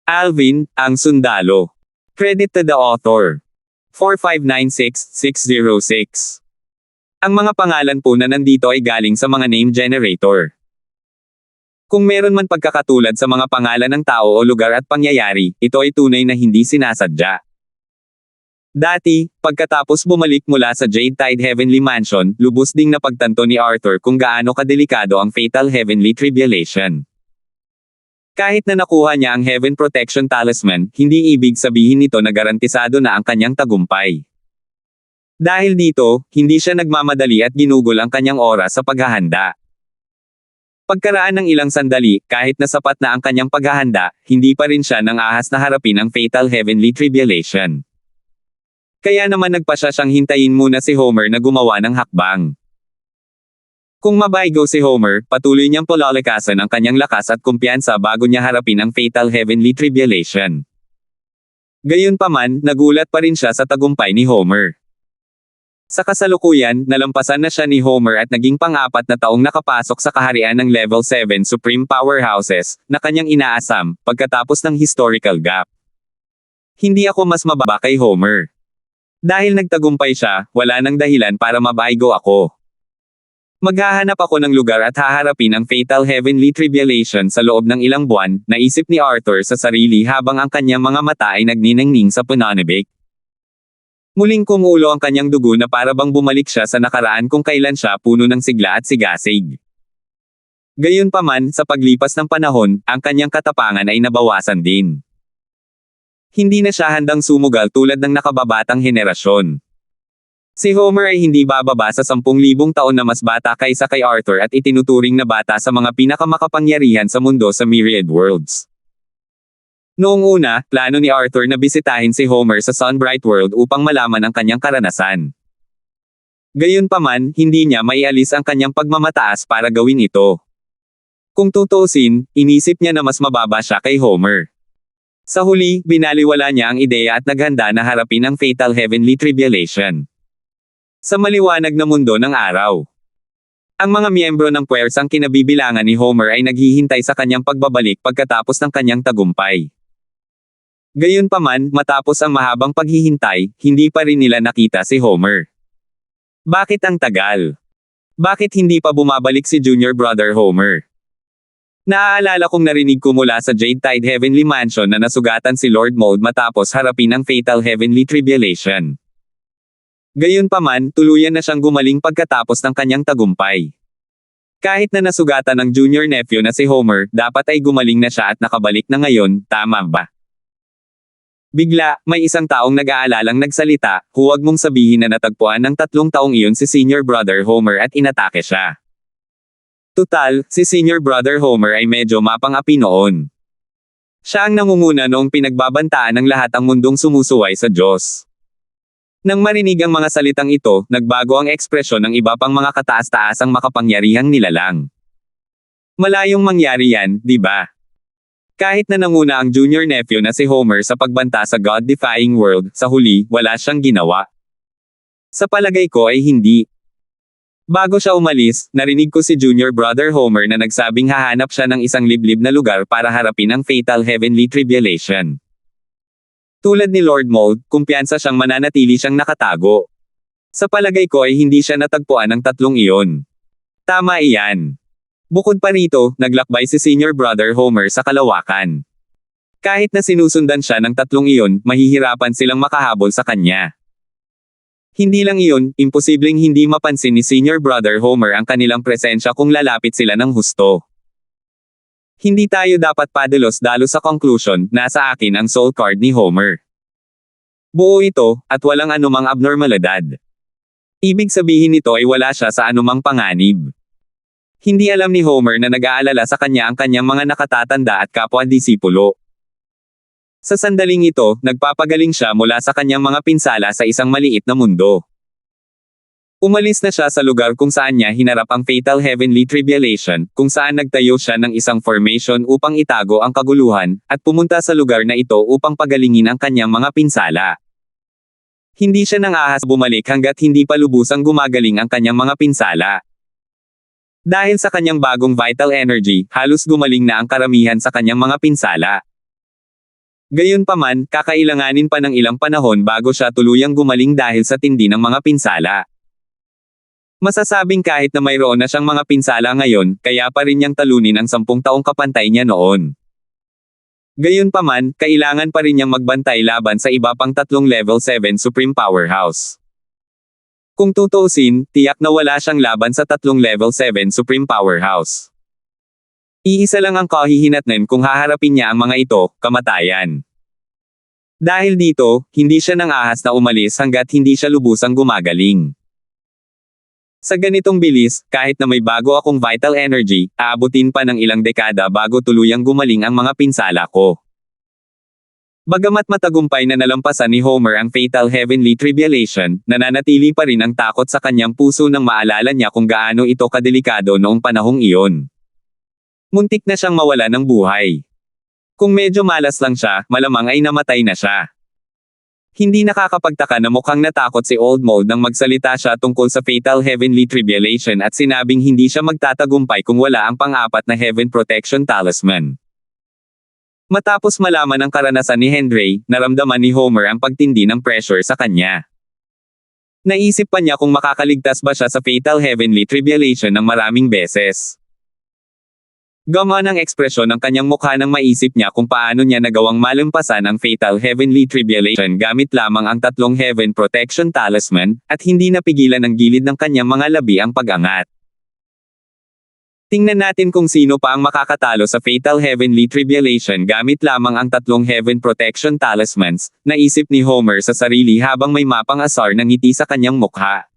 Alvin, ang sundalo. Credit to the author. 4596606. Ang mga pangalan po na nandito ay galing sa mga name generator. Kung meron man pagkakatulad sa mga pangalan ng tao o lugar at pangyayari, ito ay tunay na hindi sinasadya. Dati, pagkatapos bumalik mula sa Jade Tide Heavenly Mansion, lubos ding napagtanto ni Arthur kung gaano kadelikado ang Fatal Heavenly Tribulation. Kahit na nakuha niya ang Heaven Protection Talisman, hindi ibig sabihin nito na garantisado na ang kanyang tagumpay. Dahil dito, hindi siya nagmamadali at ginugol ang kanyang oras sa paghahanda. Pagkaraan ng ilang sandali, kahit na sapat na ang kanyang paghahanda, hindi pa rin siya nang ahas na harapin ang Fatal Heavenly Tribulation. Kaya naman nagpasya siyang hintayin muna si Homer na gumawa ng hakbang. Kung mabaigo si Homer, patuloy niyang palalakasan ang kanyang lakas at kumpiyansa bago niya harapin ang Fatal Heavenly Tribulation. Gayunpaman, nagulat pa rin siya sa tagumpay ni Homer. Sa kasalukuyan, nalampasan na siya ni Homer at naging pang-apat na taong nakapasok sa kaharian ng Level 7 Supreme Powerhouses, na kanyang inaasam, pagkatapos ng historical gap. Hindi ako mas mababa kay Homer. Dahil nagtagumpay siya, wala nang dahilan para mabaigo ako. Maghahanap ako ng lugar at haharapin ang Fatal Heavenly Tribulation sa loob ng ilang buwan, naisip ni Arthur sa sarili habang ang kanyang mga mata ay nagniningning sa pananabik. Muling kumulo ang kanyang dugo na para bang bumalik siya sa nakaraan kung kailan siya puno ng sigla at sigasig. Gayunpaman, sa paglipas ng panahon, ang kanyang katapangan ay nabawasan din. Hindi na siya handang sumugal tulad ng nakababatang henerasyon. Si Homer ay hindi bababa sa 10,000 taon na mas bata kaysa kay Arthur at itinuturing na bata sa mga pinakamakapangyarihan sa mundo sa Myriad Worlds. Noong una, plano ni Arthur na bisitahin si Homer sa Sunbright World upang malaman ang kanyang karanasan. Gayunpaman, hindi niya maialis ang kanyang pagmamataas para gawin ito. Kung tutuusin, inisip niya na mas mababa siya kay Homer. Sa huli, binaliwala niya ang ideya at naghanda na harapin ang Fatal Heavenly Tribulation. Sa maliwanag na mundo ng araw. Ang mga miyembro ng puwersang kinabibilangan ni Homer ay naghihintay sa kanyang pagbabalik pagkatapos ng kanyang tagumpay. Gayunpaman, matapos ang mahabang paghihintay, hindi pa rin nila nakita si Homer. Bakit ang tagal? Bakit hindi pa bumabalik si Junior Brother Homer? Naaalala kong narinig ko mula sa Jade Tide Heavenly Mansion na nasugatan si Lord Mold matapos harapin ang Fatal Heavenly Tribulation. Gayunpaman, tuluyan na siyang gumaling pagkatapos ng kanyang tagumpay. Kahit na nasugatan ng junior nephew na si Homer, dapat ay gumaling na siya at nakabalik na ngayon, tama ba? Bigla, may isang taong nag-aalalang nagsalita, huwag mong sabihin na natagpuan ng 3 taong iyon si Senior Brother Homer at inatake siya. Tutal, si Senior Brother Homer ay medyo mapang-api noon. Siya ang nangunguna noong pinagbabantaan ng lahat ang mundong sumusuway sa Diyos. Nang marinig ang mga salitang ito, nagbago ang ekspresyon ng iba pang mga kataas-taasang makapangyarihang nilalang. Malayong mangyari yan, di ba? Kahit na nanguna ang junior nephew na si Homer sa pagbanta sa God-defying world, sa huli, wala siyang ginawa. Sa palagay ko ay hindi. Bago siya umalis, narinig ko si Junior Brother Homer na nagsabing hahanap siya ng isang liblib na lugar para harapin ang Fatal Heavenly Tribulation. Tulad ni Lord Mold, kumpiyansa siyang mananatili siyang nakatago. Sa palagay ko ay hindi siya natagpuan ng 3 iyon. Tama iyan. Bukod pa rito, naglakbay si Senior Brother Homer sa kalawakan. Kahit na sinusundan siya ng 3 iyon, mahihirapan silang makahabol sa kanya. Hindi lang iyon, imposibleng hindi mapansin ni Senior Brother Homer ang kanilang presensya kung lalapit sila ng husto. Hindi tayo dapat padalos-dalos sa conclusion, nasa akin ang soul card ni Homer. Buo ito, at walang anumang abnormalidad. Ibig sabihin nito ay wala siya sa anumang panganib. Hindi alam ni Homer na nag-aalala sa kanya ang kanyang mga nakatatanda at kapwa-disipulo. Sa sandaling ito, nagpapagaling siya mula sa kanyang mga pinsala sa isang maliit na mundo. Umalis na siya sa lugar kung saan niya hinarap ang Fatal Heavenly Tribulation, kung saan nagtayo siya ng isang formation upang itago ang kaguluhan, at pumunta sa lugar na ito upang pagalingin ang kanyang mga pinsala. Hindi siya nang ahas bumalik hanggat hindi pa lubusang gumagaling ang kanyang mga pinsala. Dahil sa kanyang bagong vital energy, halos gumaling na ang karamihan sa kanyang mga pinsala. Gayunpaman, kakailanganin pa ng ilang panahon bago siya tuluyang gumaling dahil sa tindi ng mga pinsala. Masasabing kahit na mayroon na siyang mga pinsala ngayon, kaya pa rin niyang talunin ang 10 taong kapantay niya noon. Gayunpaman, kailangan pa rin niyang magbantay laban sa iba pang 3 level 7 Supreme Powerhouse. Kung tutuusin, tiyak na wala siyang laban sa 3 level 7 Supreme Powerhouse. Iisa lang ang kahihinatnan kung haharapin niya ang mga ito, kamatayan. Dahil dito, hindi siya nang ahas na umalis hanggat hindi siya lubusang gumagaling. Sa ganitong bilis, kahit na may bago akong vital energy, aabutin pa ng ilang dekada bago tuluyang gumaling ang mga pinsala ko. Bagamat matagumpay na nalampasan ni Homer ang Fatal Heavenly Tribulation, nananatili pa rin ang takot sa kanyang puso nang maalala niya kung gaano ito kadelikado noong panahong iyon. Muntik na siyang mawala ng buhay. Kung medyo malas lang siya, malamang ay namatay na siya. Hindi nakakapagtaka na mukhang natakot si Old Mold nang magsalita siya tungkol sa Fatal Heavenly Tribulation at sinabing hindi siya magtatagumpay kung wala ang pang-apat na Heaven Protection Talisman. Matapos malaman ang karanasan ni Henry, naramdaman ni Homer ang pagtindi ng pressure sa kanya. Naisip pa niya kung makakaligtas ba siya sa Fatal Heavenly Tribulation ng maraming beses. Gumaan ang ekspresyon ng kanyang mukha nang maisip niya kung paano niya nagawang malampasan ang Fatal Heavenly Tribulation gamit lamang ang 3 Heaven Protection Talisman, at hindi napigilan ng gilid ng kanyang mga labi ang pag-angat. Tingnan natin kung sino pa ang makakatalo sa Fatal Heavenly Tribulation gamit lamang ang 3 Heaven Protection Talismans, naisip ni Homer sa sarili habang may mapang asar ng ngiti sa kanyang mukha.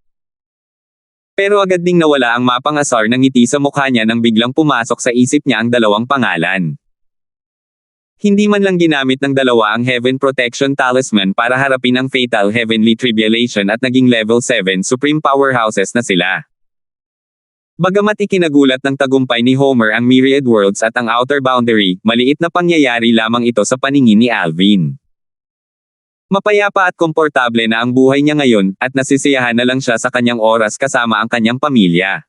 Pero agad ding nawala ang mapang asar ng ngiti sa mukha niya nang biglang pumasok sa isip niya ang dalawang pangalan. Hindi man lang ginamit ng dalawa ang Heaven Protection Talisman para harapin ang Fatal Heavenly Tribulation at naging level 7 Supreme Powerhouses na sila. Bagamat ikinagulat ng tagumpay ni Homer ang Myriad Worlds at ang Outer Boundary, maliit na pangyayari lamang ito sa paningin ni Alvin. Mapayapa at komportable na ang buhay niya ngayon, at nasisiyahan na lang siya sa kanyang oras kasama ang kanyang pamilya.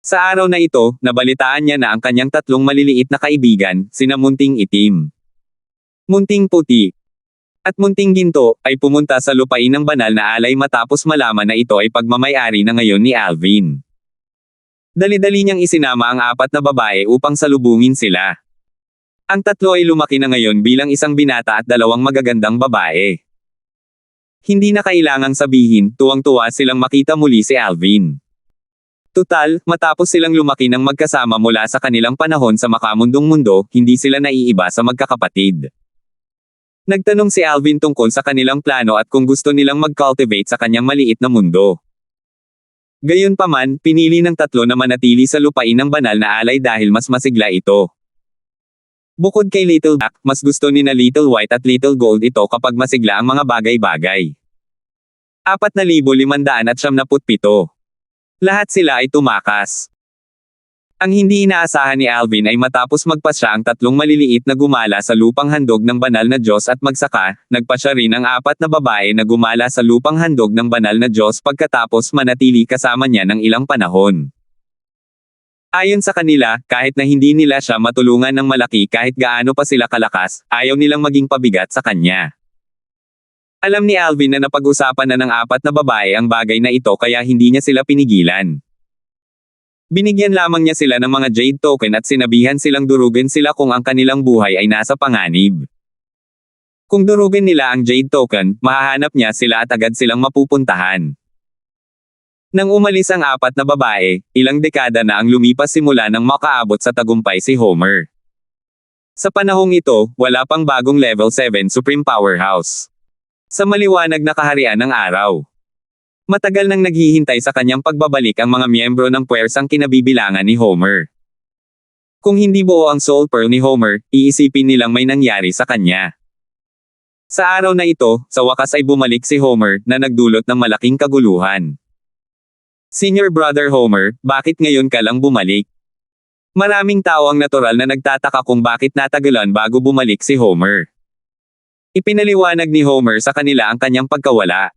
Sa araw na ito, nabalitaan niya na ang kanyang 3 maliliit na kaibigan, sina Munting Itim, Munting Puti, at Munting Ginto, ay pumunta sa lupain ng banal na alay matapos malaman na ito ay pagmamayari na ngayon ni Alvin. Dali-dali niyang isinama ang 4 na babae upang salubungin sila. Ang 3 ay lumaki na ngayon bilang isang binata at 2 magagandang babae. Hindi na kailangang sabihin, tuwang-tuwa silang makita muli si Alvin. Tutal, matapos silang lumaki ng magkasama mula sa kanilang panahon sa makamundong mundo, hindi sila naiiba sa magkakapatid. Nagtanong si Alvin tungkol sa kanilang plano at kung gusto nilang mag-cultivate sa kanyang maliit na mundo. Gayunpaman, pinili ng 3 na manatili sa lupain ng banal na alay dahil mas masigla ito. Bukod kay Little Black, mas gusto ni na Little White at Little Gold ito kapag masigla ang mga bagay-bagay. 4,597. Lahat sila ay tumakas. Ang hindi inaasahan ni Alvin ay matapos magpasya ang 3 maliliit na gumala sa lupang handog ng banal na Diyos at magsaka, nagpasya rin ang 4 na babae na gumala sa lupang handog ng banal na Diyos pagkatapos manatili kasama niya ng ilang panahon. Ayon sa kanila, kahit na hindi nila siya matulungan ng malaki kahit gaano pa sila kalakas, ayaw nilang maging pabigat sa kanya. Alam ni Alvin na napag-usapan na ng 4 na babae ang bagay na ito kaya hindi niya sila pinigilan. Binigyan lamang niya sila ng mga jade token at sinabihan silang durugin sila kung ang kanilang buhay ay nasa panganib. Kung durugin nila ang jade token, mahahanap niya sila at agad silang mapupuntahan. Nang umalis ang 4 na babae, ilang dekada na ang lumipas simula nang makaabot sa tagumpay si Homer. Sa panahong ito, wala pang bagong level 7 Supreme Powerhouse. Sa maliwanag na kaharian ng araw. Matagal nang naghihintay sa kanyang pagbabalik ang mga miyembro ng puwersang kinabibilangan ni Homer. Kung hindi buo ang Soul Pearl ni Homer, iisipin nilang may nangyari sa kanya. Sa araw na ito, sa wakas ay bumalik si Homer, na nagdulot ng malaking kaguluhan. Senior Brother Homer, bakit ngayon ka lang bumalik? Maraming tao ang natural na nagtataka kung bakit natagalan bago bumalik si Homer. Ipinaliwanag ni Homer sa kanila ang kanyang pagkawala.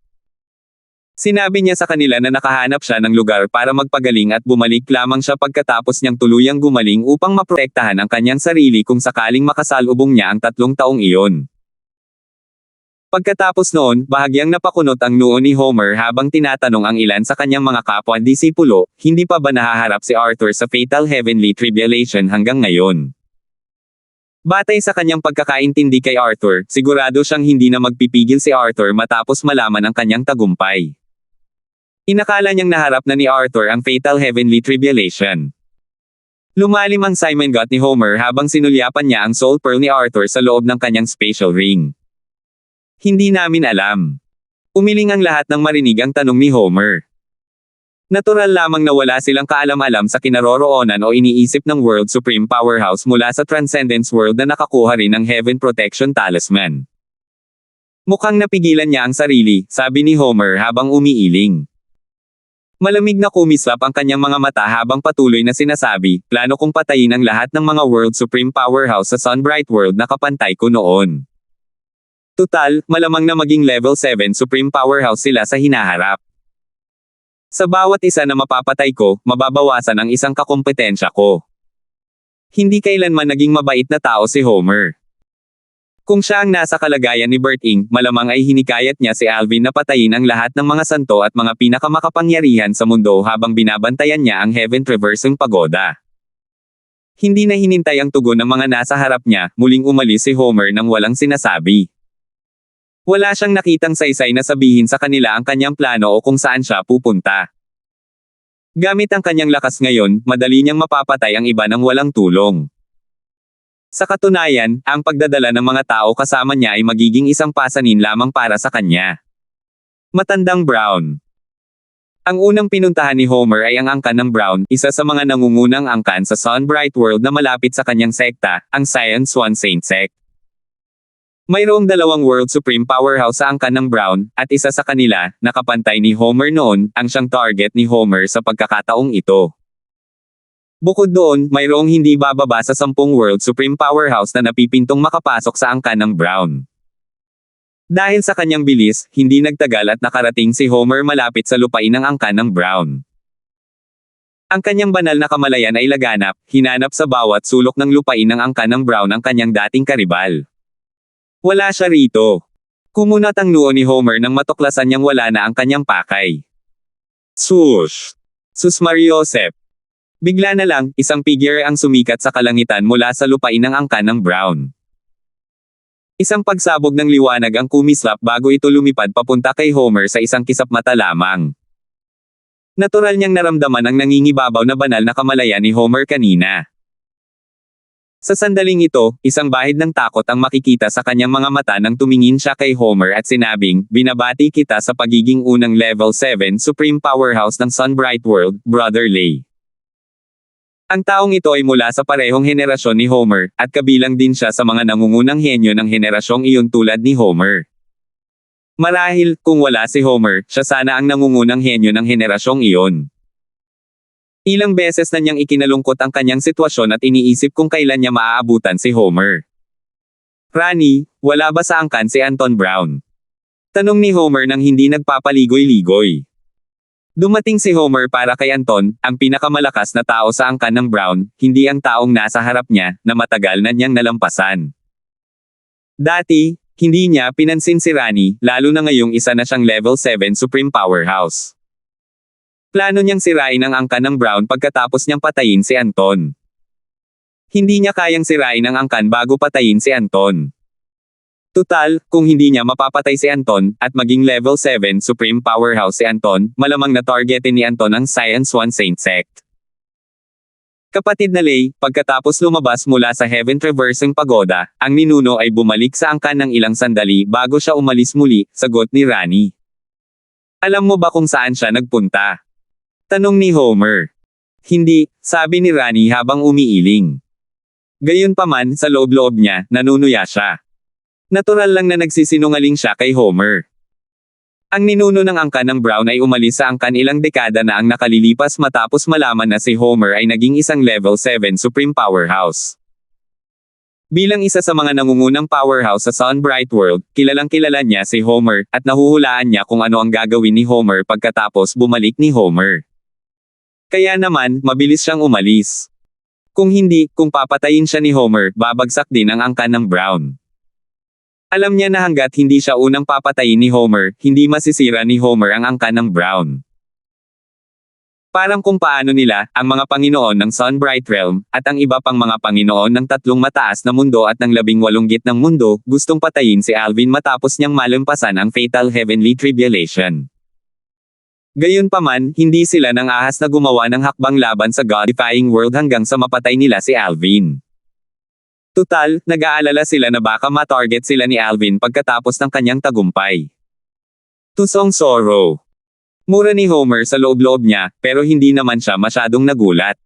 Sinabi niya sa kanila na nakahanap siya ng lugar para magpagaling at bumalik lamang siya pagkatapos niyang tuluyang gumaling upang maprotektahan ang kanyang sarili kung sakaling makasalubong niya ang 3 taong iyon. Pagkatapos noon, bahagyang napakunot ang noo ni Homer habang tinatanong ang ilan sa kanyang mga kapwa-disipulo, hindi pa ba nahaharap si Arthur sa fatal heavenly tribulation hanggang ngayon? Batay sa kanyang pagkakaintindi kay Arthur, sigurado siyang hindi na magpipigil si Arthur matapos malaman ang kanyang tagumpay. Inakala niyang naharap na ni Arthur ang fatal heavenly tribulation. Lumalim ang Simon Got ni Homer habang sinulyapan niya ang soul pearl ni Arthur sa loob ng kanyang spatial ring. Hindi namin alam. Umiling ang lahat nang marinig ang tanong ni Homer. Natural lamang na wala silang kaalam-alam sa kinaroroonan o iniisip ng World Supreme Powerhouse mula sa Transcendence World na nakakuha rin ng Heaven Protection Talisman. Mukhang napigilan niya ang sarili, sabi ni Homer habang umiiling. Malamig na kumislap ang kanyang mga mata habang patuloy na sinasabi, plano kong patayin ang lahat ng mga World Supreme Powerhouse sa Sunbright World na kapantay ko noon. Tutal, malamang na maging level 7 Supreme Powerhouse sila sa hinaharap. Sa bawat isa na mapapatay ko, mababawasan ang isang kakompetensya ko. Hindi kailanman naging mabait na tao si Homer. Kung siya ang nasa kalagayan ni Bert Ing, malamang ay hinikayat niya si Alvin na patayin ang lahat ng mga santo at mga pinakamakapangyarihan sa mundo habang binabantayan niya ang Heaven Traversing Pagoda. Hindi na hinintay ang tugon ng mga nasa harap niya, muling umalis si Homer nang walang sinasabi. Wala siyang nakitang saysay na sabihin sa kanila ang kanyang plano o kung saan siya pupunta. Gamit ang kanyang lakas ngayon, madali niyang mapapatay ang iba nang walang tulong. Sa katunayan, ang pagdadala ng mga tao kasama niya ay magiging isang pasanin lamang para sa kanya. Matandang Brown. Ang unang pinuntahan ni Homer ay ang angkan ng Brown, isa sa mga nangungunang angkan sa Sunbright World na malapit sa kanyang sekta, ang Scion Swan Saint Sect. Mayroong 2 World Supreme Powerhouse sa angkan ng Brown, at isa sa kanila, nakapantay ni Homer noon, ang siyang target ni Homer sa pagkakataong ito. Bukod doon, mayroong hindi bababa sa 10 World Supreme Powerhouse na napipintong makapasok sa angkan ng Brown. Dahil sa kanyang bilis, hindi nagtagal at nakarating si Homer malapit sa lupain ng angkan ng Brown. Ang kanyang banal na kamalayan ay laganap, hinanap sa bawat sulok ng lupain ng angkan ng Brown ang kanyang dating karibal. Wala siya rito. Kumunat ang noo ni Homer nang matuklasan niyang wala na ang kanyang pakay. Sus! Sus Mariosep! Bigla na lang, isang figure ang sumikat sa kalangitan mula sa lupain ng angkan ng Brown. Isang pagsabog ng liwanag ang kumislap bago ito lumipad papunta kay Homer sa isang kisap mata lamang. Natural niyang naramdaman ang nangingibabaw na banal na kamalayan ni Homer kanina. Sa sandaling ito, isang bahid ng takot ang makikita sa kanyang mga mata nang tumingin siya kay Homer at sinabing, binabati kita sa pagiging unang level 7 Supreme Powerhouse ng Sunbright World, Brother Lay. Ang taong ito ay mula sa parehong henerasyon ni Homer, at kabilang din siya sa mga nangungunang henyo ng henerasyong iyon tulad ni Homer. Marahil, kung wala si Homer, siya sana ang nangungunang henyo ng henerasyong iyon. Ilang beses na niyang ikinalungkot ang kanyang sitwasyon at iniisip kung kailan niya maaabutan si Homer. Rani, wala ba sa angkan si Anton Brown? Tanong ni Homer nang hindi nagpapaligoy-ligoy. Dumating si Homer para kay Anton, ang pinakamalakas na tao sa angkan ng Brown, hindi ang taong nasa harap niya, na matagal na niyang nalampasan. Dati, hindi niya pinansin si Rani, lalo na ngayong isa na siyang level 7 Supreme Powerhouse. Plano niyang sirain ang angkan ng Brown pagkatapos niyang patayin si Anton. Hindi niya kayang sirain ang angkan bago patayin si Anton. Tutal, kung hindi niya mapapatay si Anton, at maging level 7 Supreme Powerhouse si Anton, malamang na targetin ni Anton ang Scion Swan Saint Sect. Kapatid na Lay, pagkatapos lumabas mula sa Heaven Traversing Pagoda, ang ninuno ay bumalik sa angkan ng ilang sandali bago siya umalis muli, sagot ni Rani. Alam mo ba kung saan siya nagpunta? Tanong ni Homer. Hindi, sabi ni Rani habang umiiling. Gayunpaman, sa loob-loob niya, nanunuya siya. Natural lang na nagsisinungaling siya kay Homer. Ang ninuno ng angkan ng Brown ay umalis sa angkan ilang dekada na ang nakalilipas matapos malaman na si Homer ay naging isang level 7 Supreme Powerhouse. Bilang isa sa mga nangungunang powerhouse sa Sunbright World, kilalang-kilala niya si Homer, at nahuhulaan niya kung ano ang gagawin ni Homer pagkatapos bumalik ni Homer. Kaya naman, mabilis siyang umalis. Kung hindi, kung papatayin siya ni Homer, babagsak din ang angkan ng Brown. Alam niya na hanggat hindi siya unang papatayin ni Homer, hindi masisira ni Homer ang angkan ng Brown. Parang kung paano nila, ang mga Panginoon ng Sunbright Realm, at ang iba pang mga Panginoon ng tatlong mataas na mundo at ng 18 gitnang mundo, gustong patayin si Alvin matapos niyang malampasan ang Fatal Heavenly Tribulation. Gayunpaman, hindi sila nang ahas na gumawa ng hakbang laban sa God-defying world hanggang sa mapatay nila si Alvin. Tutal, nag-aalala sila na baka matarget sila ni Alvin pagkatapos ng kanyang tagumpay. Tusong sorrow. Mura ni Homer sa loob-loob niya, pero hindi naman siya masyadong nagulat.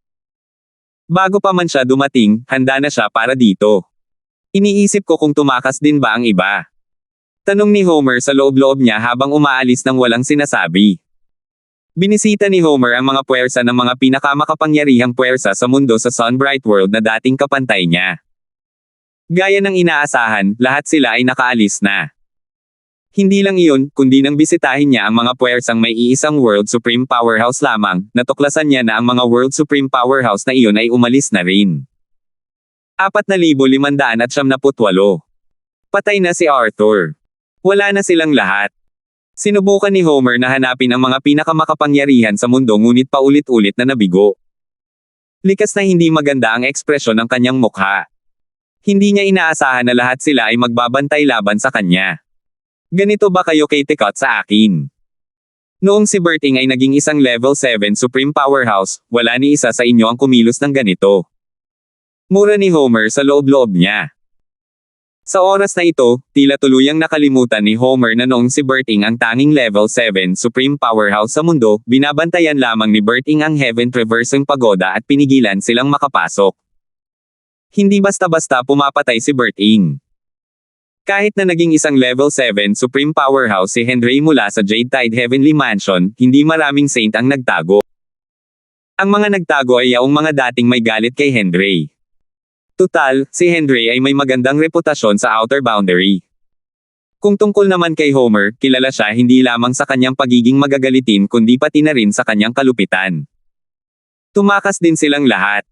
Bago pa man siya dumating, handa na siya para dito. Iniisip ko kung tumakas din ba ang iba. Tanong ni Homer sa loob-loob niya habang umaalis ng walang sinasabi. Binisita ni Homer ang mga puwersa ng mga pinakamakapangyarihang puwersa sa mundo sa Sunbright World na dating kapantay niya. Gaya ng inaasahan, lahat sila ay nakaalis na. Hindi lang iyon, kundi nang bisitahin niya ang mga puwersang may iisang World Supreme Powerhouse lamang, natuklasan niya na ang mga World Supreme Powerhouse na iyon ay umalis na rin. 4,578. Patay na si Arthur. Wala na silang lahat. Sinubukan ni Homer na hanapin ang mga pinakamakapangyarihan sa mundo ngunit paulit-ulit na nabigo. Likas na hindi maganda ang ekspresyon ng kanyang mukha. Hindi niya inaasahan na lahat sila ay magbabantay laban sa kanya. Ganito ba kayo kay Tikot sa akin? Noong si Berting ay naging isang level 7 Supreme Powerhouse, wala ni isa sa inyo ang kumilos ng ganito. Mura ni Homer sa loob-loob niya. Sa oras na ito, tila tuluyang nakalimutan ni Homer na noong si Berting ang tanging level 7 Supreme Powerhouse sa mundo, binabantayan lamang ni Berting ang Heaven Traversing Pagoda at pinigilan silang makapasok. Hindi basta-basta pumapatay si Berting. Kahit na naging isang level 7 Supreme Powerhouse si Henry mula sa Jade Tide Heavenly Mansion, hindi maraming saint ang nagtago. Ang mga nagtago ay yaong mga dating may galit kay Henry. Tutal, si Henry ay may magandang reputasyon sa Outer Boundary. Kung tungkol naman kay Homer, kilala siya hindi lamang sa kanyang pagiging magagalitin kundi pati na rin sa kanyang kalupitan. Tumakas din silang lahat.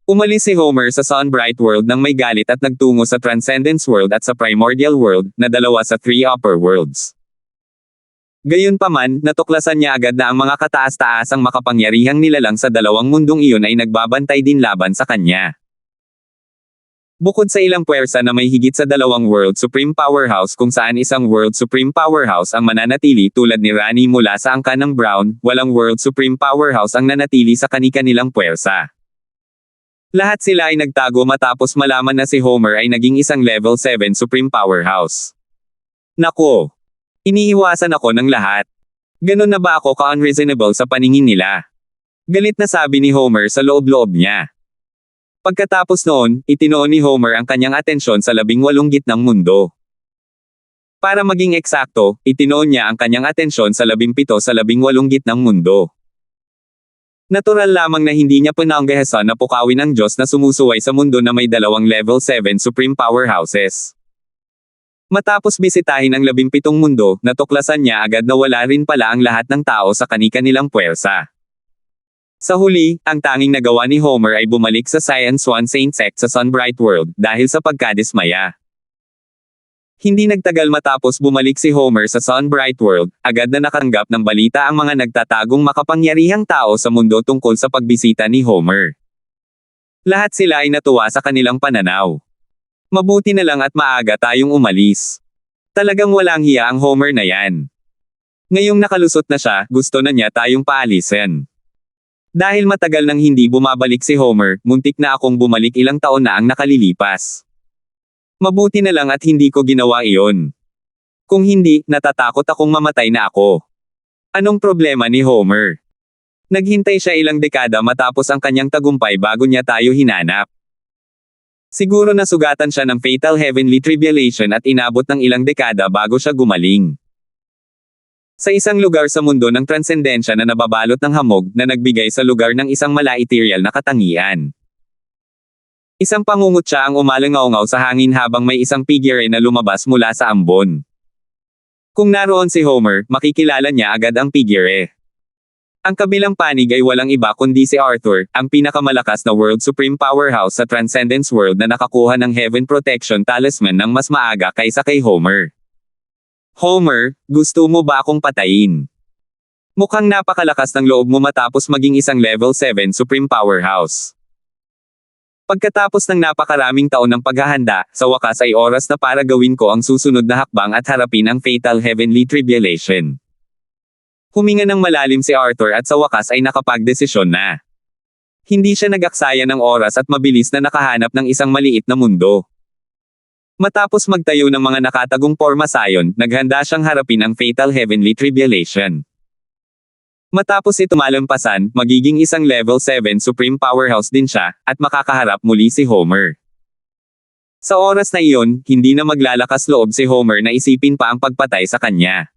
Umalis si Homer sa Sunbright World nang may galit at nagtungo sa Transcendence World at sa Primordial World, na dalawa sa 3 upper worlds. Gayunpaman, natuklasan niya agad na ang mga kataas-taasang makapangyarihang nilalang sa dalawang mundong iyon ay nagbabantay din laban sa kanya. Bukod sa ilang puwersa na may higit sa 2 World Supreme Powerhouse kung saan isang World Supreme Powerhouse ang mananatili tulad ni Rani mula sa angkan ng Brown, walang World Supreme Powerhouse ang nanatili sa kani-kanilang puwersa. Lahat sila ay nagtago matapos malaman na si Homer ay naging isang level 7 Supreme Powerhouse. Nako! Iniiwasan ako ng lahat. Ganon na ba ako ka-unreasonable sa paningin nila? Galit na sabi ni Homer sa loob-loob niya. Pagkatapos noon, itinoon ni Homer ang kanyang atensyon sa 18 gitnang mundo. Para maging eksakto, itinoon niya ang kanyang atensyon sa 17 sa 18 gitnang mundo. Natural lamang na hindi niya pinanggahasan na pukawin ang Diyos na sumusuway sa mundo na may 2 level 7 Supreme Powerhouses. Matapos bisitahin ang 17 mundo, natuklasan niya agad na wala rin pala ang lahat ng tao sa kani-kanilang puwersa. Sa huli, ang tanging nagawa ni Homer ay bumalik sa Science One Saint Sect sa Sunbright World, dahil sa pagkadismaya. Hindi nagtagal matapos bumalik si Homer sa Sunbright World, agad na nakatanggap ng balita ang mga nagtatagong makapangyarihang tao sa mundo tungkol sa pagbisita ni Homer. Lahat sila ay natuwa sa kanilang pananaw. Mabuti na lang at maaga tayong umalis. Talagang walang hiya ang Homer na yan. Ngayong nakalusot na siya, gusto na niya tayong paalisin. Dahil matagal nang hindi bumabalik si Homer, muntik na akong bumalik ilang taon na ang nakalilipas. Mabuti na lang at hindi ko ginawa iyon. Kung hindi, natatakot akong mamatay na ako. Anong problema ni Homer? Naghintay siya ilang dekada matapos ang kanyang tagumpay bago niya tayo hinanap. Siguro nasugatan siya ng Fatal Heavenly Tribulation at inabot ng ilang dekada bago siya gumaling. Sa isang lugar sa mundo ng transcendensya na nababalot ng hamog na nagbigay sa lugar ng isang mala-ethereal na katangian. Isang pangungutya ang umalangaw sa hangin habang may isang figure na lumabas mula sa ambon. Kung naroon si Homer, makikilala niya agad ang figure. Ang kabilang panig ay walang iba kundi si Arthur, ang pinakamalakas na World Supreme Powerhouse sa Transcendence World na nakakuha ng Heaven Protection Talisman ng mas maaga kaysa kay Homer. Homer, gusto mo ba akong patayin? Mukhang napakalakas ng loob mo matapos maging isang Level 7 Supreme Powerhouse. Pagkatapos ng napakaraming taon ng paghahanda, sa wakas ay oras na para gawin ko ang susunod na hakbang at harapin ang Fatal Heavenly Tribulation. Huminga ng malalim si Arthur at sa wakas ay nakapagdesisyon na. Hindi siya nag-aksaya ng oras at mabilis na nakahanap ng isang maliit na mundo. Matapos magtayo ng mga nakatagong pormasayon, naghanda siyang harapin ang Fatal Heavenly Tribulation. Matapos ito malampasan, magiging isang Level 7 Supreme Powerhouse din siya, at makakaharap muli si Homer. Sa oras na iyon, hindi na maglalakas loob si Homer na isipin pa ang pagpatay sa kanya.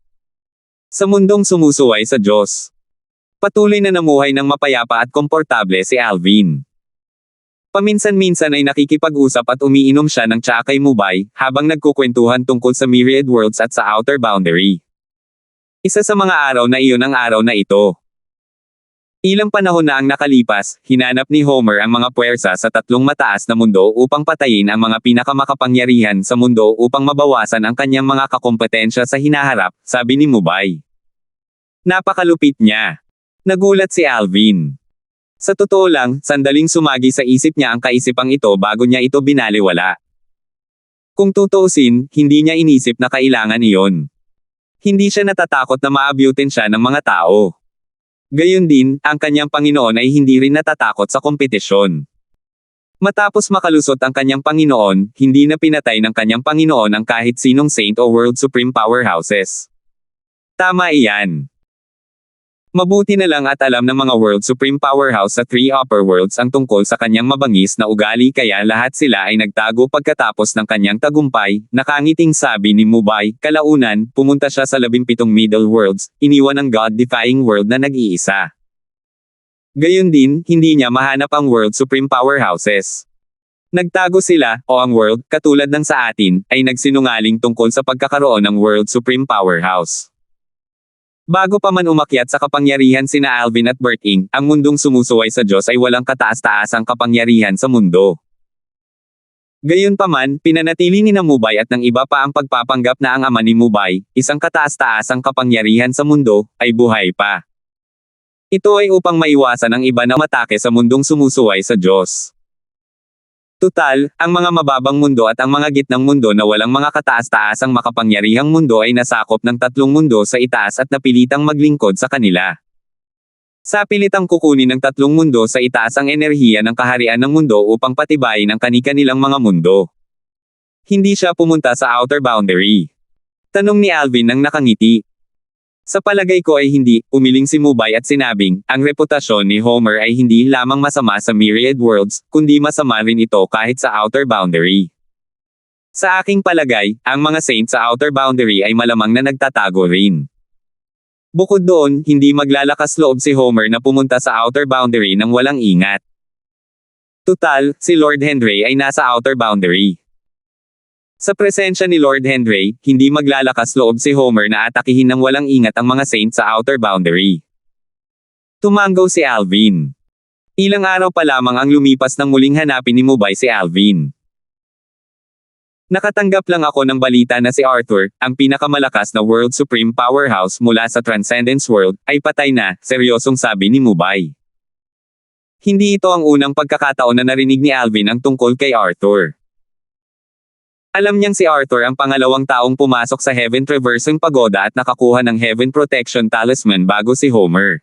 Sa mundong sumusuway sa Diyos. Patuloy na namuhay ng mapayapa at komportable si Alvin. Paminsan-minsan ay nakikipag-usap at umiinom siya ng tsaa kay Mubay, habang nagkukwentuhan tungkol sa Myriad Worlds at sa Outer Boundary. Isa sa mga araw na iyon ang araw na ito. Ilang panahon na ang nakalipas, hinanap ni Homer ang mga puwersa sa tatlong mataas na mundo upang patayin ang mga pinakamakapangyarihan sa mundo upang mabawasan ang kanyang mga kakompetensya sa hinaharap, sabi ni Mubay. Napakalupit niya. Nagulat si Alvin. Sa totoo lang, sandaling sumagi sa isip niya ang kaisipang ito bago niya ito binaliwala. Kung tutuusin, hindi niya inisip na kailangan iyon. Hindi siya natatakot na maabutin siya ng mga tao. Gayon din, ang kanyang Panginoon ay hindi rin natatakot sa kompetisyon. Matapos makalusot ang kanyang Panginoon, hindi na pinatay ng kanyang Panginoon ang kahit sinong Saint o World Supreme Powerhouses. Tama iyan. Mabuti na lang at alam ng mga World Supreme Powerhouse sa Three Upper Worlds ang tungkol sa kanyang mabangis na ugali kaya lahat sila ay nagtago pagkatapos ng kanyang tagumpay, nakangiting sabi ni Mubay. Kalaunan, pumunta siya sa 17 Middle Worlds, iniwan ang God-defying world na nag-iisa. Gayon din, hindi niya mahanap ang World Supreme Powerhouses. Nagtago sila, o ang world, katulad ng sa atin, ay nagsinungaling tungkol sa pagkakaroon ng World Supreme Powerhouse. Bago pa man umakyat sa kapangyarihan sina Alvin at Berting, ang mundong sumusuway sa Diyos ay walang kataas-taasang kapangyarihan sa mundo. Gayunpaman, pinanatili ni Mubay at ng iba pa ang pagpapanggap na ang ama ni Mubay, isang kataas-taasang kapangyarihan sa mundo, ay buhay pa. Ito ay upang maiwasan ang iba na matake sa mundong sumusuway sa Diyos. Tutal, ang mga mababang mundo at ang mga gitnang mundo na walang mga kataas-taasang makapangyarihang mundo ay nasakop ng tatlong mundo sa itaas at napilitang maglingkod sa kanila. Sa pilitang kukunin ng tatlong mundo sa itaas ang enerhiya ng kaharian ng mundo upang patibayin ang kani-kanilang mga mundo. Hindi siya pumunta sa outer boundary. Tanong ni Alvin nang nakangiti. Sa palagay ko ay hindi, umiling si Mubay at sinabing, ang reputasyon ni Homer ay hindi lamang masama sa Myriad Worlds, kundi masama rin ito kahit sa outer boundary. Sa aking palagay, ang mga saint sa outer boundary ay malamang na nagtatago rin. Bukod doon, hindi maglalakas loob si Homer na pumunta sa outer boundary nang walang ingat. Tutal, si Lord Henry ay nasa outer boundary. Sa presensya ni Lord Henry, hindi maglalakas loob si Homer na atakihin ng walang ingat ang mga saint sa outer boundary. Tumanggaw si Alvin. Ilang araw pa lamang ang lumipas nang muling hanapin ni Mubay si Alvin. Nakatanggap lang ako ng balita na si Arthur, ang pinakamalakas na World Supreme Powerhouse mula sa Transcendence World, ay patay na, seryosong sabi ni Mubay. Hindi ito ang unang pagkakataon na narinig ni Alvin ang tungkol kay Arthur. Alam niyang si Arthur ang pangalawang taong pumasok sa Heaven Traversing Pagoda at nakakuha ng Heaven Protection Talisman bago si Homer.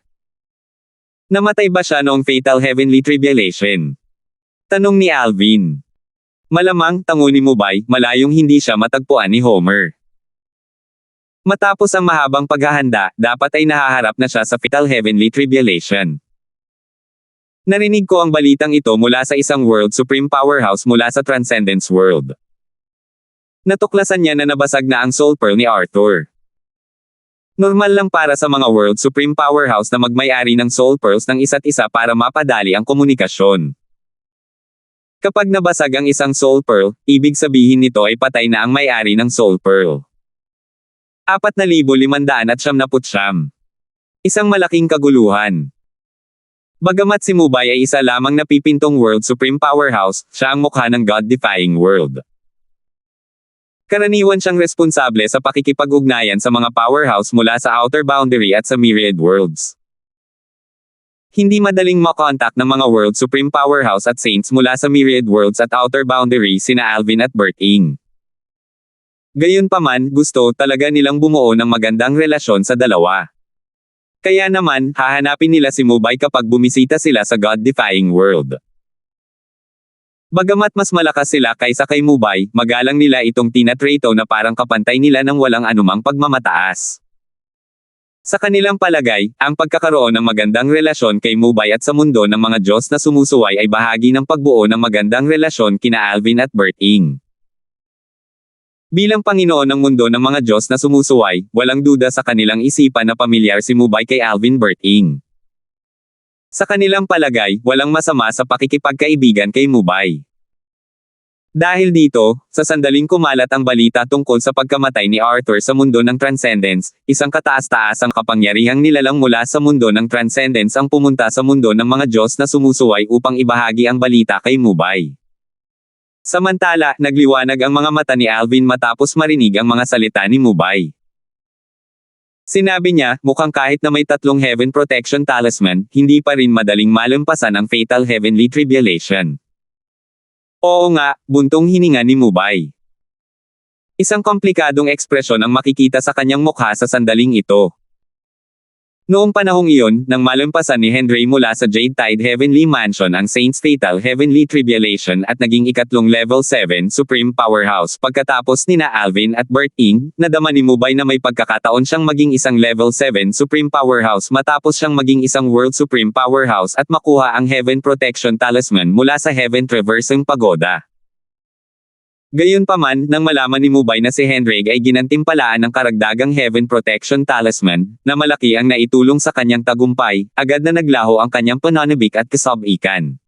Namatay ba siya noong Fatal Heavenly Tribulation? Tanong ni Alvin. Malamang, tango ni Mubay, malayong hindi siya matagpuan ni Homer. Matapos ang mahabang paghahanda, dapat ay nahaharap na siya sa Fatal Heavenly Tribulation. Narinig ko ang balitang ito mula sa isang World Supreme Powerhouse mula sa Transcendence World. Natuklasan niya na nabasag na ang Soul Pearl ni Arthur. Normal lang para sa mga World Supreme Powerhouse na magmay-ari ng Soul Pearls ng isa't isa para mapadali ang komunikasyon. Kapag nabasag ang isang Soul Pearl, ibig sabihin nito ay patay na ang may-ari ng Soul Pearl. 4,599. Isang malaking kaguluhan. Bagamat si Mubay ay isa lamang na pipintong World Supreme Powerhouse, siya ang mukha ng God-defying world. Karaniwan siyang responsable sa pakikipag-ugnayan sa mga powerhouse mula sa Outer Boundary at sa Myriad Worlds. Hindi madaling makontak ng mga World Supreme Powerhouse at Saints mula sa Myriad Worlds at Outer Boundary sina Alvin at Bert Ing. Gayunpaman, gusto talaga nilang bumuo ng magandang relasyon sa dalawa. Kaya naman, hahanapin nila si Mubay kapag bumisita sila sa God-defying world. Bagamat mas malakas sila kaysa kay Mubay, magalang nila itong tinatrato na parang kapantay nila ng walang anumang pagmamataas. Sa kanilang palagay, ang pagkakaroon ng magandang relasyon kay Mubay at sa mundo ng mga Diyos na sumusuway ay bahagi ng pagbuo ng magandang relasyon kina Alvin at Bert Ing. Bilang Panginoon ng mundo ng mga Diyos na sumusuway, walang duda sa kanilang isipan na pamilyar si Mubay kay Alvin Bert Ing. Sa kanilang palagay, walang masama sa pakikipagkaibigan kay Mubay. Dahil dito, sa sandaling kumalat ang balita tungkol sa pagkamatay ni Arthur sa mundo ng Transcendence, isang kataas-taasang kapangyarihang nilalang mula sa mundo ng Transcendence ang pumunta sa mundo ng mga Diyos na sumusuway upang ibahagi ang balita kay Mubay. Samantala, nagliwanag ang mga mata ni Alvin matapos marinig ang mga salita ni Mubay. Sinabi niya, mukhang kahit na may 3 Heaven Protection Talisman, hindi pa rin madaling malampasan ang Fatal Heavenly Tribulation. Oo nga, buntong hininga ni Mubay. Isang komplikadong ekspresyon ang makikita sa kanyang mukha sa sandaling ito. Noong panahong iyon, nang malampasan ni Henry mula sa Jade Tide Heavenly Mansion ang Saints Fatal Heavenly Tribulation at naging ikatlong Level 7 Supreme Powerhouse pagkatapos nina Alvin at Bert Ing, nadama ni Mubay na may pagkakataon siyang maging isang Level 7 Supreme Powerhouse matapos siyang maging isang World Supreme Powerhouse at makuha ang Heaven Protection Talisman mula sa Heaven Traversing Pagoda. Gayunpaman, nang malaman ni Mubay na si Henry ay ginantimpalaan ng karagdagang Heaven Protection Talisman, na malaki ang naitulong sa kanyang tagumpay, agad na naglaho ang kanyang pananabik at kasabikan.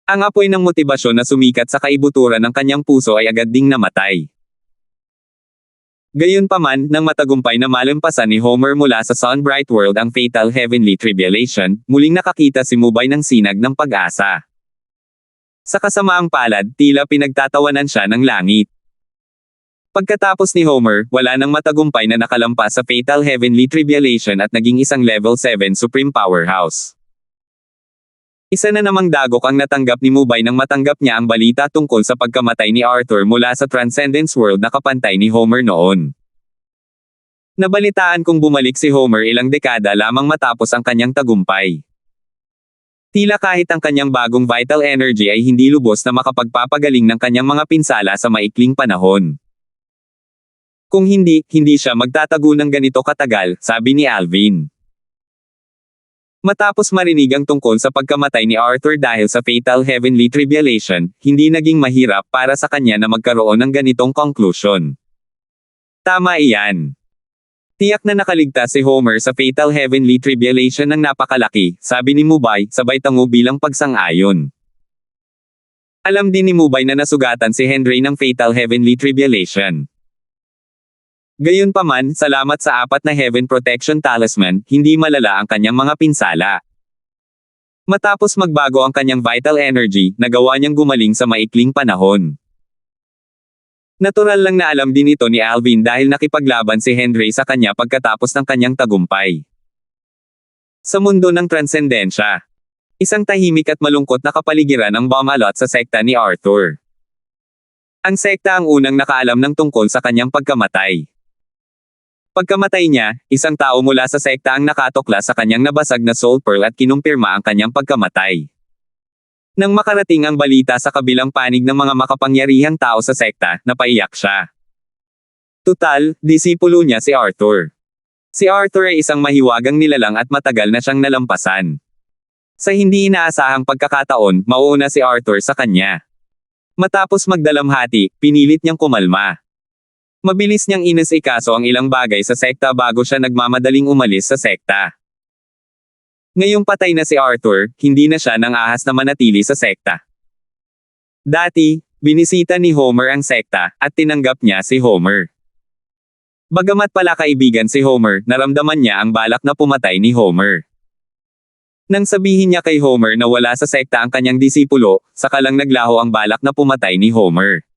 Ang apoy ng motibasyon na sumikat sa kaibuturan ng kanyang puso ay agad ding namatay. Gayunpaman, nang matagumpay na malampasan ni Homer mula sa Sunbright World ang Fatal Heavenly Tribulation, muling nakakita si Mubay ng sinag ng pag-asa. Sa kasamaang palad, tila pinagtatawanan siya ng langit. Pagkatapos ni Homer, wala nang matagumpay na nakalampas sa Fatal Heavenly Tribulation at naging isang Level 7 Supreme Powerhouse. Isa na namang dagok ang natanggap ni Mubay nang matanggap niya ang balita tungkol sa pagkamatay ni Arthur mula sa Transcendence World na kapantay ni Homer noon. Nabalitaan kong bumalik si Homer ilang dekada lamang matapos ang kanyang tagumpay. Tila kahit ang kanyang bagong vital energy ay hindi lubos na makapagpapagaling ng kanyang mga pinsala sa maikling panahon. Kung hindi siya magtatago ng ganito katagal, sabi ni Alvin. Matapos marinig ang tungkol sa pagkamatay ni Arthur dahil sa Fatal Heavenly Tribulation, hindi naging mahirap para sa kanya na magkaroon ng ganitong conclusion. Tama iyan. Tiyak na nakaligtas si Homer sa Fatal Heavenly Tribulation ng napakalaki, sabi ni Mubay, sabay tango bilang pagsang-ayon. Alam din ni Mubay na nasugatan si Henry ng Fatal Heavenly Tribulation. Gayunpaman, salamat sa 4 na Heaven Protection Talisman, hindi malala ang kanyang mga pinsala. Matapos magbago ang kanyang vital energy, nagawa niyang gumaling sa maikling panahon. Natural lang na alam din ito ni Alvin dahil nakipaglaban si Henry sa kanya pagkatapos ng kanyang tagumpay. Sa mundo ng transcendensya, isang tahimik at malungkot na kapaligiran ang bumalot sa sekta ni Arthur. Ang sekta ang unang nakaalam ng tungkol sa kanyang pagkamatay. Pagkamatay niya, isang tao mula sa sekta ang nakatuklas sa kanyang nabasag na Soul Pearl at kinumpirma ang kanyang pagkamatay. Nang makarating ang balita sa kabilang panig ng mga makapangyarihang tao sa sekta, napaiyak siya. Tutal, disipulo niya si Arthur. Si Arthur ay isang mahiwagang nilalang at matagal na siyang nalampasan. Sa hindi inaasahang pagkakataon, mauuna si Arthur sa kanya. Matapos magdalamhati, pinilit niyang kumalma. Mabilis niyang inasikaso ang ilang bagay sa sekta bago siya nagmamadaling umalis sa sekta. Ngayong patay na si Arthur, hindi na siya nang ahas na manatili sa sekta. Dati, binisita ni Homer ang sekta, at tinanggap niya si Homer. Bagamat pala kaibigan si Homer, naramdaman niya ang balak na pumatay ni Homer. Nang sabihin niya kay Homer na wala sa sekta ang kanyang disipulo, saka lang naglaho ang balak na pumatay ni Homer.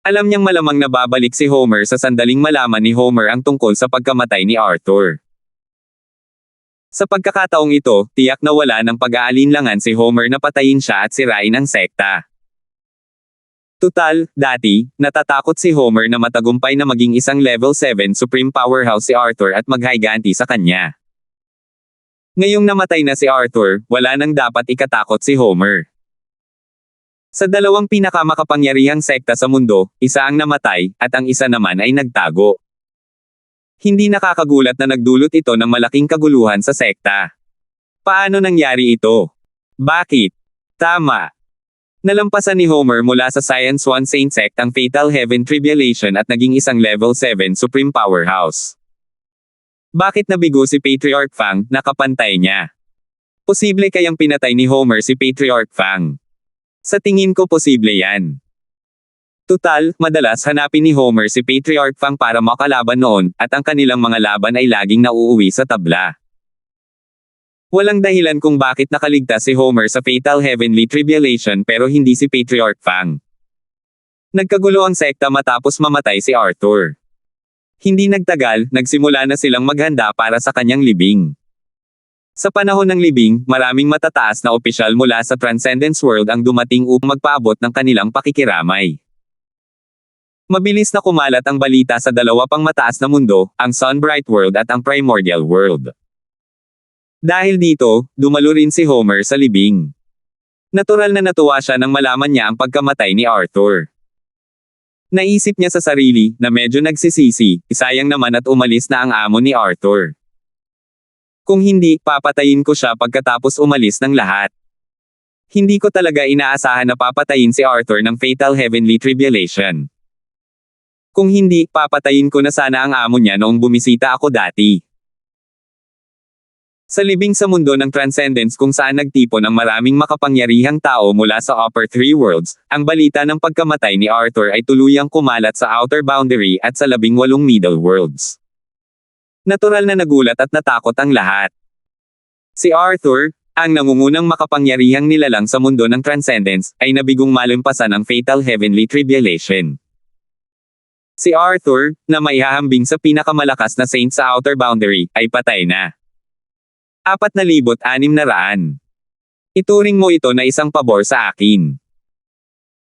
Alam niyang malamang na babalik si Homer sa sandaling malaman ni Homer ang tungkol sa pagkamatay ni Arthur. Sa pagkakataong ito, tiyak na wala ng pag-aalinlangan si Homer na patayin siya at sirain ang sekta. Tutal, dati, natatakot si Homer na matagumpay na maging isang level 7 supreme powerhouse si Arthur at maghiganti sa kanya. Ngayong namatay na si Arthur, wala nang dapat ikatakot si Homer. Sa dalawang pinakamakapangyarihang sekta sa mundo, isa ang namatay, at ang isa naman ay nagtago. Hindi nakakagulat na nagdulot ito ng malaking kaguluhan sa sekta. Paano nangyari ito? Bakit? Tama. Nalampasan ni Homer mula sa Science 1 Saint Sect ang Fatal Heaven Tribulation at naging isang level 7 supreme powerhouse. Bakit nabigo si Patriarch Fang, nakapantay niya? Posible kayang pinatay ni Homer si Patriarch Fang? Sa tingin ko posible yan. Tutal, madalas hanapin ni Homer si Patriarch Fang para makalaban noon, at ang kanilang mga laban ay laging nauuwi sa tabla. Walang dahilan kung bakit nakaligtas si Homer sa Fatal Heavenly Tribulation pero hindi si Patriarch Fang. Nagkagulo ang sekta matapos mamatay si Arthur. Hindi nagtagal, nagsimula na silang maghanda para sa kanyang libing. Sa panahon ng libing, maraming matataas na opisyal mula sa Transcendence World ang dumating upang magpaabot ng kanilang pakikiramay. Mabilis na kumalat ang balita sa dalawa pang mataas na mundo, ang Sunbright World at ang Primordial World. Dahil dito, dumalo rin si Homer sa libing. Natural na natuwa siya nang malaman niya ang pagkamatay ni Arthur. Naisip niya sa sarili, na medyo nagsisisi, isayang naman at umalis na ang amo ni Arthur. Kung hindi, papatayin ko siya pagkatapos umalis ng lahat. Hindi ko talaga inaasahan na papatayin si Arthur ng Fatal Heavenly Tribulation. Kung hindi, papatayin ko na sana ang amo niya noong bumisita ako dati. Sa libing sa mundo ng Transcendence kung saan nagtipon ang maraming makapangyarihang tao mula sa Upper Three Worlds, ang balita ng pagkamatay ni Arthur ay tuluyang kumalat sa Outer Boundary at sa 18 Middle Worlds. Natural na nagulat at natakot ang lahat. Si Arthur, ang nangungunang makapangyarihang nilalang sa mundo ng Transcendence, ay nabigong malampasan ang Fatal Heavenly Tribulation. Si Arthur, na maihahambing sa pinakamalakas na saint sa Outer Boundary, ay patay na. 4,600. Ituring mo ito na isang pabor sa akin.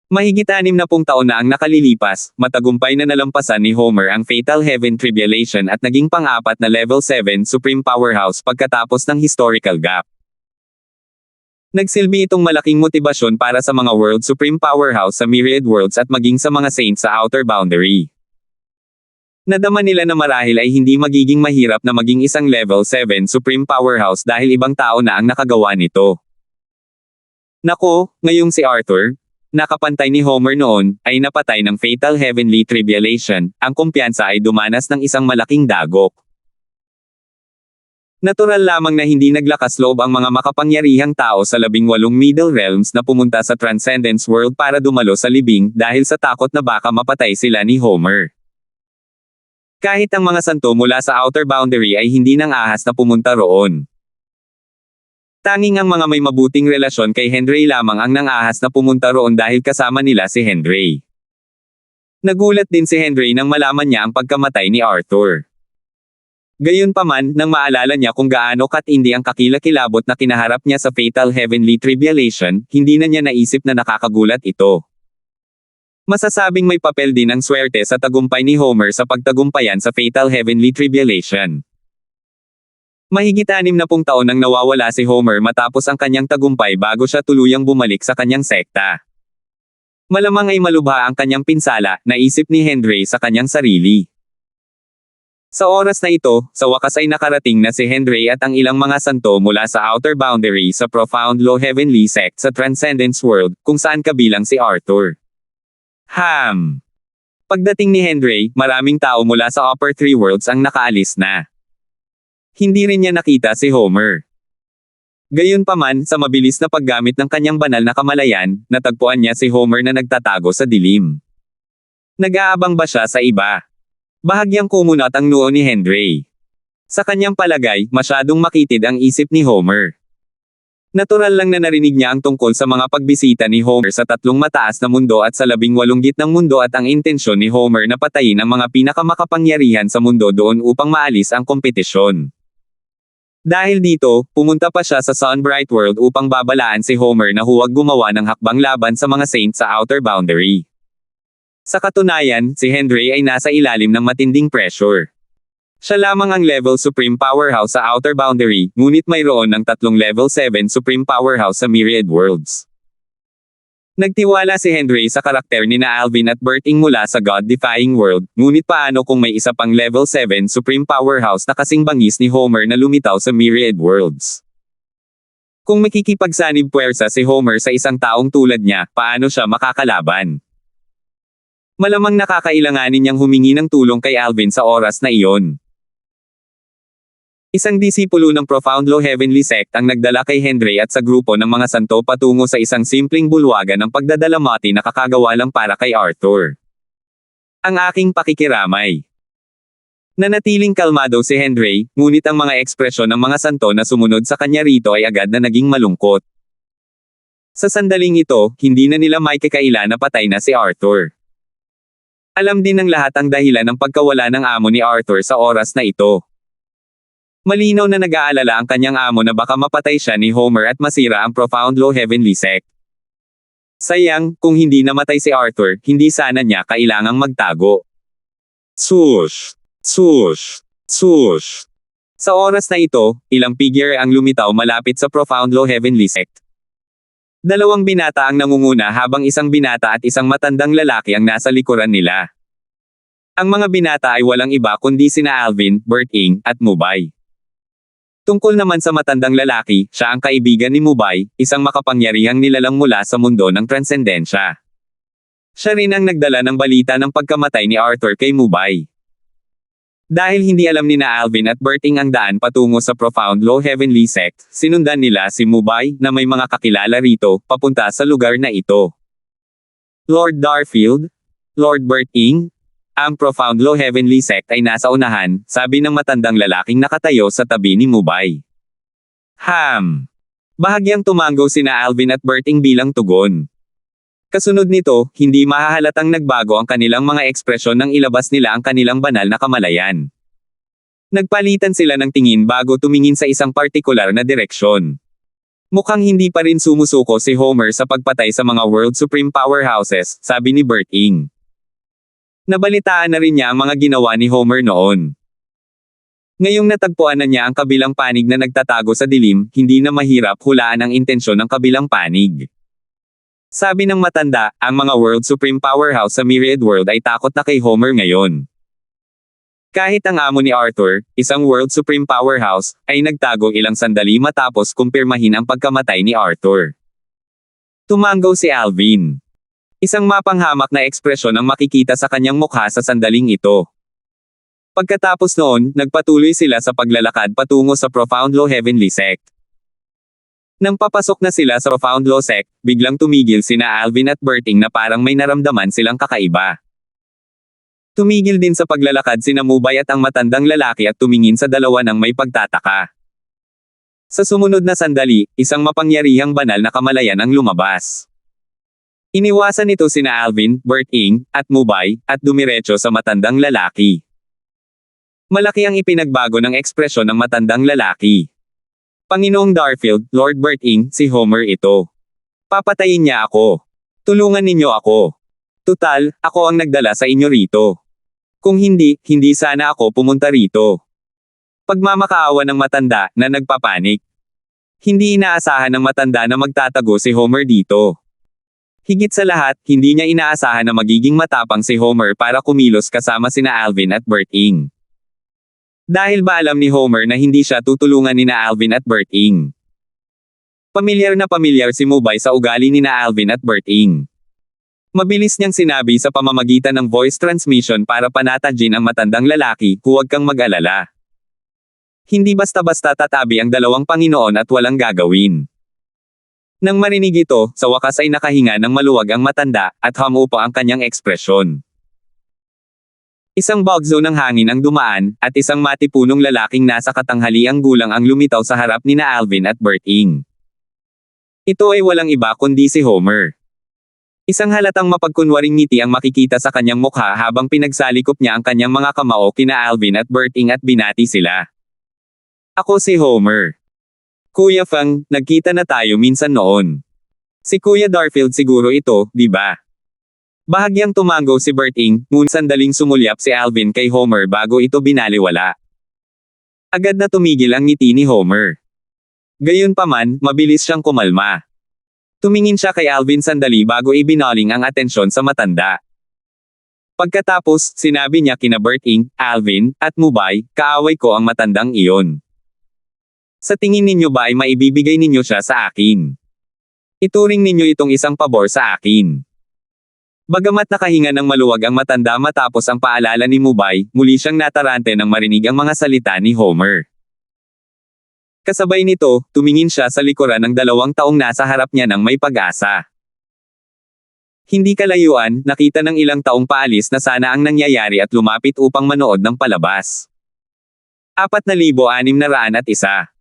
Mahigit 60 taon na ang nakalilipas, matagumpay na nalampasan ni Homer ang Fatal Heaven Tribulation at naging pang-apat na level 7 Supreme Powerhouse pagkatapos ng historical gap. Nagsilbi itong malaking motibasyon para sa mga World Supreme Powerhouse sa Myriad Worlds at maging sa mga saints sa Outer Boundary. Nadama nila na marahil ay hindi magiging mahirap na maging isang level 7 Supreme Powerhouse dahil ibang tao na ang nakagawa nito. Nako, ngayong si Arthur, nakapantay ni Homer noon, ay napatay ng Fatal Heavenly Tribulation, ang kumpiyansa ay dumanas ng isang malaking dagok. Natural lamang na hindi naglakas loob ang mga makapangyarihang tao sa 18 Middle Realms na pumunta sa Transcendence World para dumalo sa libing dahil sa takot na baka mapatay sila ni Homer. Kahit ang mga santo mula sa Outer Boundary ay hindi nang ahas na pumunta roon. Tanging ang mga may mabuting relasyon kay Henry lamang ang nang-ahas na pumunta roon dahil kasama nila si Henry. Nagulat din si Henry nang malaman niya ang pagkamatay ni Arthur. Gayunpaman, nang maalala niya kung gaano katindi ang kakilakilabot na kinaharap niya sa Fatal Heavenly Tribulation, hindi na niya naisip na nakakagulat ito. Masasabing may papel din ang swerte sa tagumpay ni Homer sa pagtagumpayan sa Fatal Heavenly Tribulation. Mahigit 60 taon nang nawawala si Homer matapos ang kanyang tagumpay bago siya tuluyang bumalik sa kanyang sekta. Malamang ay malubha ang kanyang pinsala, naisip ni Henry sa kanyang sarili. Sa oras na ito, sa wakas ay nakarating na si Henry at ang ilang mga santo mula sa Outer Boundary sa Profound Low Heavenly Sect sa Transcendence World, kung saan kabilang si Arthur. Pagdating ni Henry, maraming tao mula sa Upper Three Worlds ang nakaalis na. Hindi rin niya nakita si Homer. Gayunpaman, sa mabilis na paggamit ng kanyang banal na kamalayan, natagpuan niya si Homer na nagtatago sa dilim. Nag-aabang ba siya sa iba? Bahagyang kumunat ang noo ni Henry. Sa kanyang palagay, masyadong makitid ang isip ni Homer. Natural lang na narinig niya ang tungkol sa mga pagbisita ni Homer sa 3 mataas na mundo at sa 18 gitnang mundo at ang intensyon ni Homer na patayin ang mga pinakamakapangyarihan sa mundo doon upang maalis ang kompetisyon. Dahil dito, pumunta pa siya sa Sunbright World upang babalaan si Homer na huwag gumawa ng hakbang laban sa mga Saints sa Outer Boundary. Sa katunayan, si Henry ay nasa ilalim ng matinding pressure. Siya lamang ang level Supreme Powerhouse sa Outer Boundary, ngunit mayroon ng 3 level 7 Supreme Powerhouse sa Myriad Worlds. Nagtiwala si Henry sa karakter ni na Alvin at Berting mula sa God-defying world, ngunit paano kung may isa pang level 7 Supreme Powerhouse na kasing bangis ni Homer na lumitaw sa Myriad Worlds? Kung makikipagsanib puwersa si Homer sa isang taong tulad niya, paano siya makakalaban? Malamang nakakailanganin niyang humingi ng tulong kay Alvin sa oras na iyon. Isang disipulo ng Profound Law Heavenly Sect ang nagdala kay Henry at sa grupo ng mga santo patungo sa isang simpleng bulwagan ng pagdadalamati na kakagawa lang para kay Arthur. Ang aking pakikiramay. Nanatiling kalmado si Henry, ngunit ang mga ekspresyon ng mga santo na sumunod sa kanya rito ay agad na naging malungkot. Sa sandaling ito, hindi na nila maikakaila na patay na si Arthur. Alam din ng lahat ang dahilan ng pagkawala ng amo ni Arthur sa oras na ito. Malinaw na nag-aalala ang kanyang amo na baka mapatay siya ni Homer at masira ang Profound Law Heavenly Sect. Sayang, kung hindi namatay si Arthur, hindi sana niya kailangang magtago. Sush! Sush! Sush! Sa oras na ito, ilang figure ang lumitaw malapit sa Profound Law Heavenly Sect. 2 binata ang nangunguna habang isang binata at isang matandang lalaki ang nasa likuran nila. Ang mga binata ay walang iba kundi sina Alvin, Berting, at Mubay. Tungkol naman sa matandang lalaki, siya ang kaibigan ni Mubay, isang makapangyarihang nilalang mula sa mundo ng transendensya. Siya rin ang nagdala ng balita ng pagkamatay ni Arthur kay Mubay. Dahil hindi alam ni na Alvin at Berting ang daan patungo sa Profound Law Heavenly Sect, sinundan nila si Mubay, na may mga kakilala rito, papunta sa lugar na ito. Lord Darfield? Lord Berting? Ang Profound Law Heavenly Sect ay nasa unahan, sabi ng matandang lalaking nakatayo sa tabi ni Mubay. Bahagyang tumango sina Alvin at Berting bilang tugon. Kasunod nito, hindi mahahalatang nagbago ang kanilang mga ekspresyon nang ilabas nila ang kanilang banal na kamalayan. Nagpalitan sila ng tingin bago tumingin sa isang partikular na direksyon. Mukhang hindi pa rin sumusuko si Homer sa pagpatay sa mga World Supreme Powerhouses, sabi ni Berting. Nabalitaan na rin niya ang mga ginawa ni Homer noon. Ngayong natagpuan na niya ang kabilang panig na nagtatago sa dilim, hindi na mahirap hulaan ang intensyon ng kabilang panig. Sabi ng matanda, ang mga World Supreme Powerhouse sa Myriad World ay takot na kay Homer ngayon. Kahit ang amo ni Arthur, isang World Supreme Powerhouse, ay nagtago ilang sandali matapos kumpirmahin ang pagkamatay ni Arthur. Tumango si Alvin. Isang mapanghamak na ekspresyon ang makikita sa kanyang mukha sa sandaling ito. Pagkatapos noon, nagpatuloy sila sa paglalakad patungo sa Profound Law Heavenly Sect. Nang papasok na sila sa Profound Law Sect, biglang tumigil sina Alvin at Berting na parang may naramdaman silang kakaiba. Tumigil din sa paglalakad sina Mubay at ang matandang lalaki at tumingin sa dalawa ng may pagtataka. Sa sumunod na sandali, isang mapangyarihang banal na kamalayan ang lumabas. Iniwasan nito sina Alvin, Berting, at Mubay, at dumiretso sa matandang lalaki. Malaki ang ipinagbago ng ekspresyon ng matandang lalaki. Panginoong Darfield, Lord Berting, si Homer ito. Papatayin niya ako. Tulungan ninyo ako. Tutal, ako ang nagdala sa inyo rito. Kung hindi, hindi sana ako pumunta rito. Pagmamakaawa ng matanda, na nagpapanik. Hindi inaasahan ng matanda na magtatago si Homer dito. Higit sa lahat, hindi niya inaasahan na magiging matapang si Homer para kumilos kasama sina Alvin at Berting. Dahil ba alam ni Homer na hindi siya tutulungan ni na Alvin at Berting? Pamilyar na pamilyar si Mubay sa ugali ni na Alvin at Berting. Mabilis niyang sinabi sa pamamagitan ng voice transmission para panatagin ang matandang lalaki, huwag kang mag-alala. Hindi basta-basta tatabi ang dalawang Panginoon at walang gagawin. Nang marinig ito, sa wakas ay nakahinga ng maluwag ang matanda, at humupa ang kanyang ekspresyon. Isang bagzo ng hangin ang dumaan, at isang matipunong lalaking nasa katanghaliang gulang ang lumitaw sa harap nina Alvin at Berting. Ito ay walang iba kundi si Homer. Isang halatang mapagkunwaring ngiti ang makikita sa kanyang mukha habang pinagsalikop niya ang kanyang mga kamao kina Alvin at Berting at binati sila. Ako si Homer. Kuya Fang, nagkita na tayo minsan noon. Si Kuya Darfield siguro ito, di ba? Bahagyang tumango si Berting, ngunit sandaling sumulyap si Alvin kay Homer bago ito binaliwala. Agad na tumigil ang ngiti ni Homer. Gayunpaman, mabilis siyang kumalma. Tumingin siya kay Alvin sandali bago ibinaling ang atensyon sa matanda. Pagkatapos, sinabi niya kina Berting, Alvin, at Mubay, kaaway ko ang matandang iyon. Sa tingin ninyo ba ay maibibigay ninyo siya sa akin? Ituring ninyo itong isang pabor sa akin. Bagamat nakahinga ng maluwag ang matanda matapos ang paalala ni Mubay, muli siyang natarante nang marinig ang mga salita ni Homer. Kasabay nito, tumingin siya sa likuran ng 2 taong nasa harap niya ng may pag-asa. Hindi kalayuan, nakita ng ilang taong paalis na sana ang nangyayari at lumapit upang manood ng palabas. 4,601.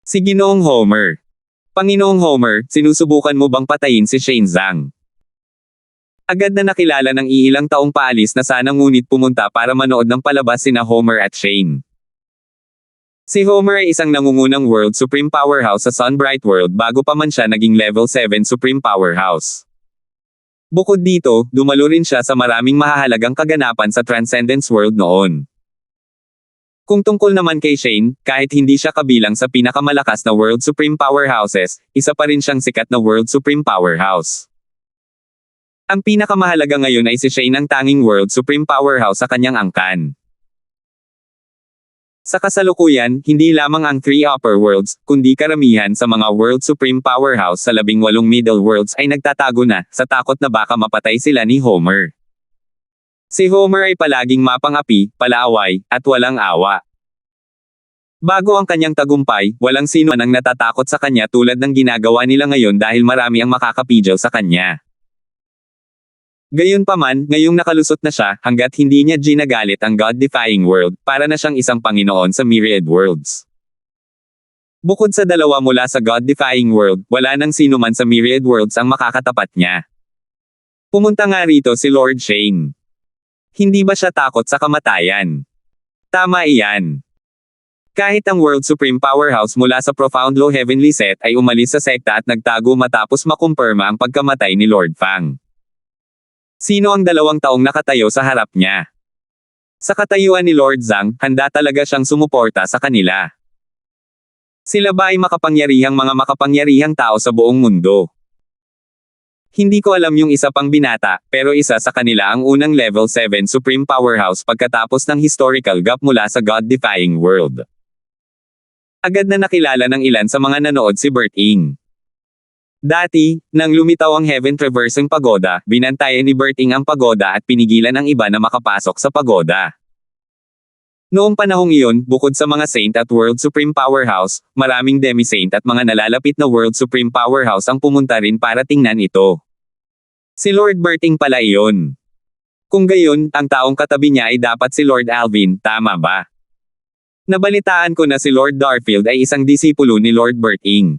Si Ginoong Homer. Panginoong Homer, sinusubukan mo bang patayin si Shane Zhang? Agad na nakilala ng iilang taong paalis na sana ngunit pumunta para manood ng palabas sina Homer at Shane. Si Homer ay isang nangungunang World Supreme Powerhouse sa Sunbright World bago pa man siya naging Level 7 Supreme Powerhouse. Bukod dito, dumalo rin siya sa maraming mahahalagang kaganapan sa Transcendence World noon. Kung tungkol naman kay Shane, kahit hindi siya kabilang sa pinakamalakas na World Supreme Powerhouses, isa pa rin siyang sikat na World Supreme Powerhouse. Ang pinakamahalaga ngayon ay si Shane ang tanging World Supreme Powerhouse sa kanyang angkan. Sa kasalukuyan, hindi lamang ang 3 upper worlds, kundi karamihan sa mga World Supreme Powerhouse sa 18 middle worlds ay nagtatago na, sa takot na baka mapatay sila ni Homer. Si Homer ay palaging mapang-api, palaaway, at walang awa. Bago ang kanyang tagumpay, walang sino man ang natatakot sa kanya tulad ng ginagawa nila ngayon dahil marami ang makakapigil sa kanya. Gayunpaman, ngayong nakalusot na siya, hanggat hindi niya ginagalit ang God-defying world, para na siyang isang Panginoon sa myriad worlds. Bukod sa 2 mula sa God-defying world, wala nang sino man sa myriad worlds ang makakatapat niya. Pumunta nga rito si Lord Shane. Hindi ba siya takot sa kamatayan? Tama iyan. Kahit ang World Supreme Powerhouse mula sa Profound Low Heavenly Set ay umalis sa sekta at nagtago matapos makumpirma ang pagkamatay ni Lord Fang. Sino ang 2 taong nakatayo sa harap niya? Sa katayuan ni Lord Zhang, handa talaga siyang sumuporta sa kanila. Sila ba ay makapangyarihang mga makapangyarihang tao sa buong mundo? Hindi ko alam yung isa pang binata, pero isa sa kanila ang unang Level 7 Supreme Powerhouse pagkatapos ng historical gap mula sa God-defying world. Agad na nakilala ng ilan sa mga nanood si Berting. Dati, nang lumitaw ang Heaven Traversing Pagoda, binantayan ni Berting ang pagoda at pinigilan ang iba na makapasok sa pagoda. Noong panahong iyon, bukod sa mga Saint at World Supreme Powerhouse, maraming Demi-Saint at mga nalalapit na World Supreme Powerhouse ang pumunta rin para tingnan ito. Si Lord Berting pala iyon. Kung gayon, ang taong katabi niya ay dapat si Lord Alvin, tama ba? Nabalitaan ko na si Lord Darfield ay isang disipulo ni Lord Berting.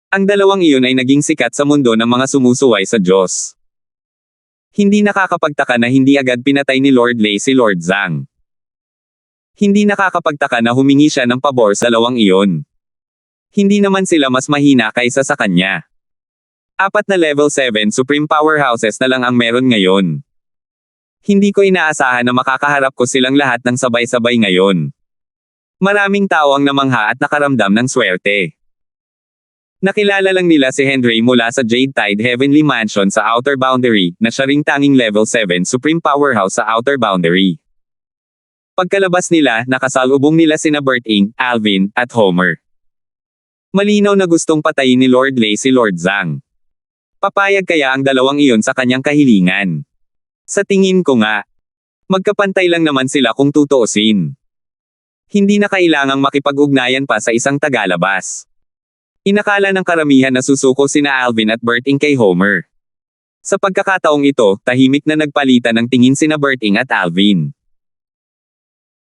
Ang dalawang iyon ay naging sikat sa mundo ng mga sumusuway sa Diyos. Hindi nakakapagtaka na hindi agad pinatay ni Lord Lei si Lord Zhang. Hindi nakakapagtaka na humingi siya ng pabor sa lawang iyon. Hindi naman sila mas mahina kaysa sa kanya. 4 na Level 7 Supreme Powerhouses na lang ang meron ngayon. Hindi ko inaasahan na makakaharap ko silang lahat ng sabay-sabay ngayon. Maraming tao ang namangha at nakaramdam ng swerte. Nakilala lang nila si Henry mula sa Jade Tide Heavenly Mansion sa Outer Boundary, na siya ring tanging Level 7 Supreme Powerhouse sa Outer Boundary. Pagkalabas nila, nakasalubong nila sina Berting, Alvin, at Homer. Malinaw na gustong patayin ni Lord Lei si Lord Zhang. Papayag kaya ang dalawang iyon sa kanyang kahilingan? Sa tingin ko nga, magkapantay lang naman sila kung tutuusin. Hindi na kailangang makipag-ugnayan pa sa isang tagalabas. Inakala ng karamihan na susuko sina Alvin at Berting kay Homer. Sa pagkakataong ito, tahimik na nagpalitan ng tingin sina Berting at Alvin.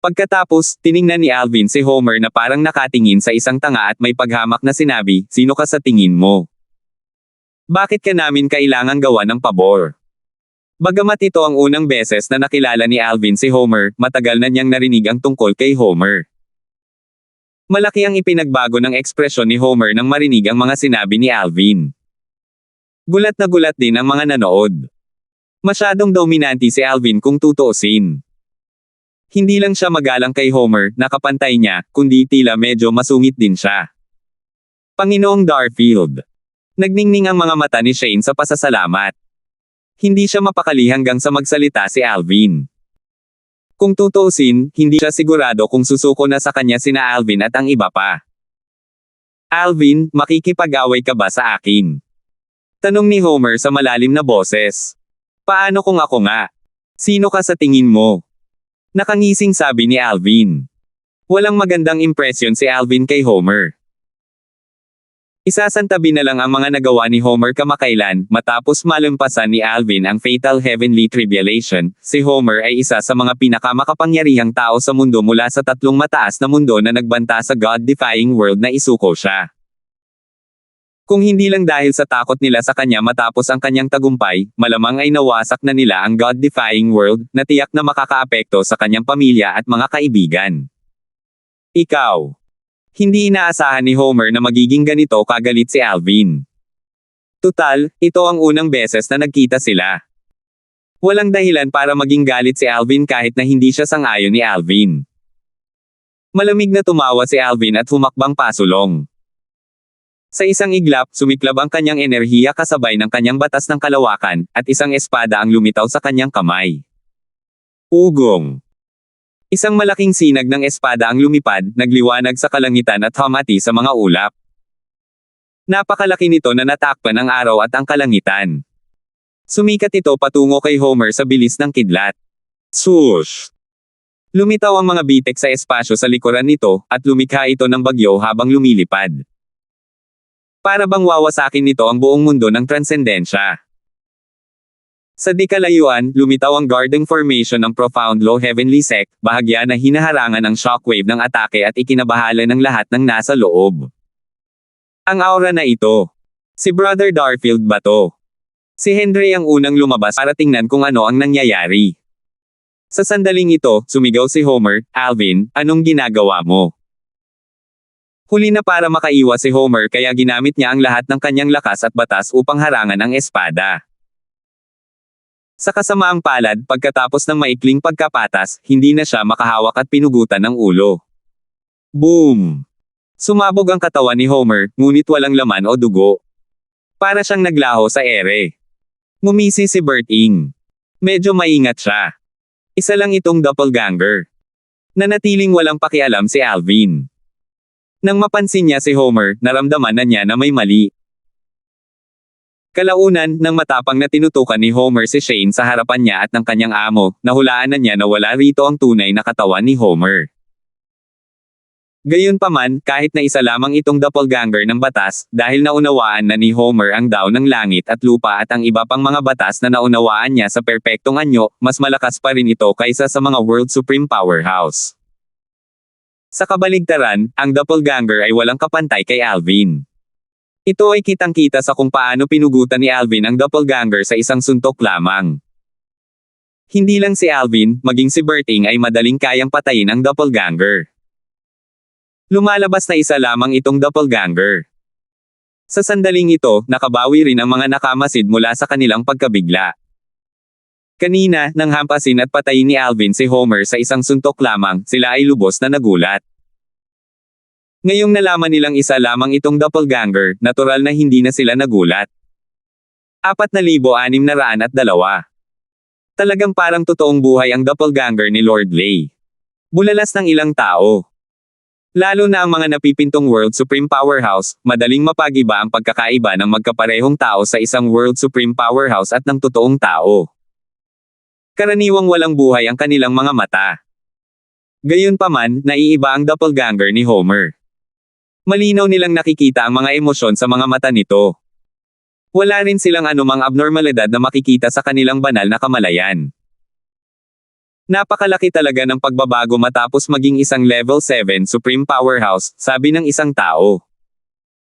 Pagkatapos, tiningnan ni Alvin si Homer na parang nakatingin sa isang tanga at may paghamak na sinabi, "Sino ka sa tingin mo? Bakit ka namin kailangang gawa ng pabor?" Bagamat ito ang unang beses na nakilala ni Alvin si Homer, matagal na niyang narinig ang tungkol kay Homer. Malaki ang ipinagbago ng ekspresyon ni Homer nang marinig ang mga sinabi ni Alvin. Gulat na gulat din ang mga nanood. Masyadong dominante si Alvin kung tutuusin. Hindi lang siya magalang kay Homer, nakapantay niya, kundi tila medyo masungit din siya. Panginoong Darfield. Nagningning ang mga mata ni Shane sa pasasalamat. Hindi siya mapakali hanggang sa magsalita si Alvin. Kung tutuusin, hindi siya sigurado kung susuko na sa kanya sina Alvin at ang iba pa. "Alvin, makikipag-away ka ba sa akin?" Tanong ni Homer sa malalim na boses. "Paano kung ako nga? Sino ka sa tingin mo?" Nakangising sabi ni Alvin. Walang magandang impresyon si Alvin kay Homer. Isasantabi na lang ang mga nagawa ni Homer kamakailan, matapos malampasan ni Alvin ang fatal heavenly tribulation. Si Homer ay isa sa mga pinakamakapangyarihang tao sa mundo mula sa tatlong mataas na mundo na nagbanta sa God-defying world na isuko siya. Kung hindi lang dahil sa takot nila sa kanya matapos ang kanyang tagumpay, malamang ay nawasak na nila ang God-defying world, na tiyak na makakaapekto sa kanyang pamilya at mga kaibigan. Ikaw. Hindi inaasahan ni Homer na magiging ganito kagalit si Alvin. Tutal, ito ang unang beses na nagkita sila. Walang dahilan para maging galit si Alvin kahit na hindi siya sang-ayon ni Alvin. Malamig na tumawa si Alvin at humakbang pasulong. Sa isang iglap, sumiklab ang kanyang enerhiya kasabay ng kanyang batas ng kalawakan, at isang espada ang lumitaw sa kanyang kamay. Ugong. Isang malaking sinag ng espada ang lumipad, nagliwanag sa kalangitan at humati sa mga ulap. Napakalaki nito na natakpan ang araw at ang kalangitan. Sumikat ito patungo kay Homer sa bilis ng kidlat. Swoosh! Lumitaw ang mga bitek sa espasyo sa likuran nito, at lumikha ito ng bagyo habang lumilipad. Para bang wawasakin nito ang buong mundo ng transcendensya. Sa di-kalayuan, lumitaw ang guarding formation ng Profound Low Heavenly Sect, bahagya na hinaharangan ang shockwave ng atake at ikinabahala ng lahat ng nasa loob. Ang aura na ito. Si Brother Darfield ba to? Si Henry ang unang lumabas para tingnan kung ano ang nangyayari. Sa sandaling ito, sumigaw si Homer, "Alvin, anong ginagawa mo?" Huli na para makaiwas si Homer kaya ginamit niya ang lahat ng kanyang lakas at batas upang harangan ang espada. Sa kasamaang palad, pagkatapos ng maikling pagkapatas, hindi na siya makahawak at pinugutan ng ulo. Boom! Sumabog ang katawan ni Homer, ngunit walang laman o dugo. Para siyang naglaho sa ere. Ngumisi si Berting. Medyo maingat siya. Isa lang itong doppelganger. Nanatiling walang pakialam si Alvin. Nang mapansin niya si Homer, naramdaman na niya na may mali. Kalaunan, nang matapang na tinutukan ni Homer si Shane sa harapan niya at ng kanyang amo, nahulaan na niya na wala rito ang tunay na katawan ni Homer. Gayunpaman, kahit na isa lamang itong doppelganger ng batas, dahil naunawaan na ni Homer ang daw ng langit at lupa at ang iba pang mga batas na naunawaan niya sa perpektong anyo, mas malakas pa rin ito kaysa sa mga World Supreme Powerhouse. Sa kabaligtaran, ang doppelganger ay walang kapantay kay Alvin. Ito ay kitang-kita sa kung paano pinugutan ni Alvin ang doppelganger sa isang suntok lamang. Hindi lang si Alvin, maging si Berting ay madaling kayang patayin ang doppelganger. Lumalabas na isa lamang itong doppelganger. Sa sandaling ito, nakabawi rin ang mga nakamasid mula sa kanilang pagkabigla. Kanina, nang hampasin at patayin ni Alvin si Homer sa isang suntok lamang, sila ay lubos na nagulat. Ngayong nalaman nilang isa lamang itong doppelganger, natural na hindi na sila nagulat. 4,602. Talagang parang totoong buhay ang doppelganger ni Lord Lay. Bulalas ng ilang tao. Lalo na ang mga napipintong World Supreme Powerhouse, madaling mapag-iba ang pagkakaiba ng magkaparehong tao sa isang World Supreme Powerhouse at ng totoong tao. Karaniwang walang buhay ang kanilang mga mata. Gayunpaman, naiiba ang doppelganger ni Homer. Malinaw nilang nakikita ang mga emosyon sa mga mata nito. Wala rin silang anumang abnormalidad na makikita sa kanilang banal na kamalayan. Napakalaki talaga ng pagbabago matapos maging isang level 7 supreme powerhouse, sabi ng isang tao.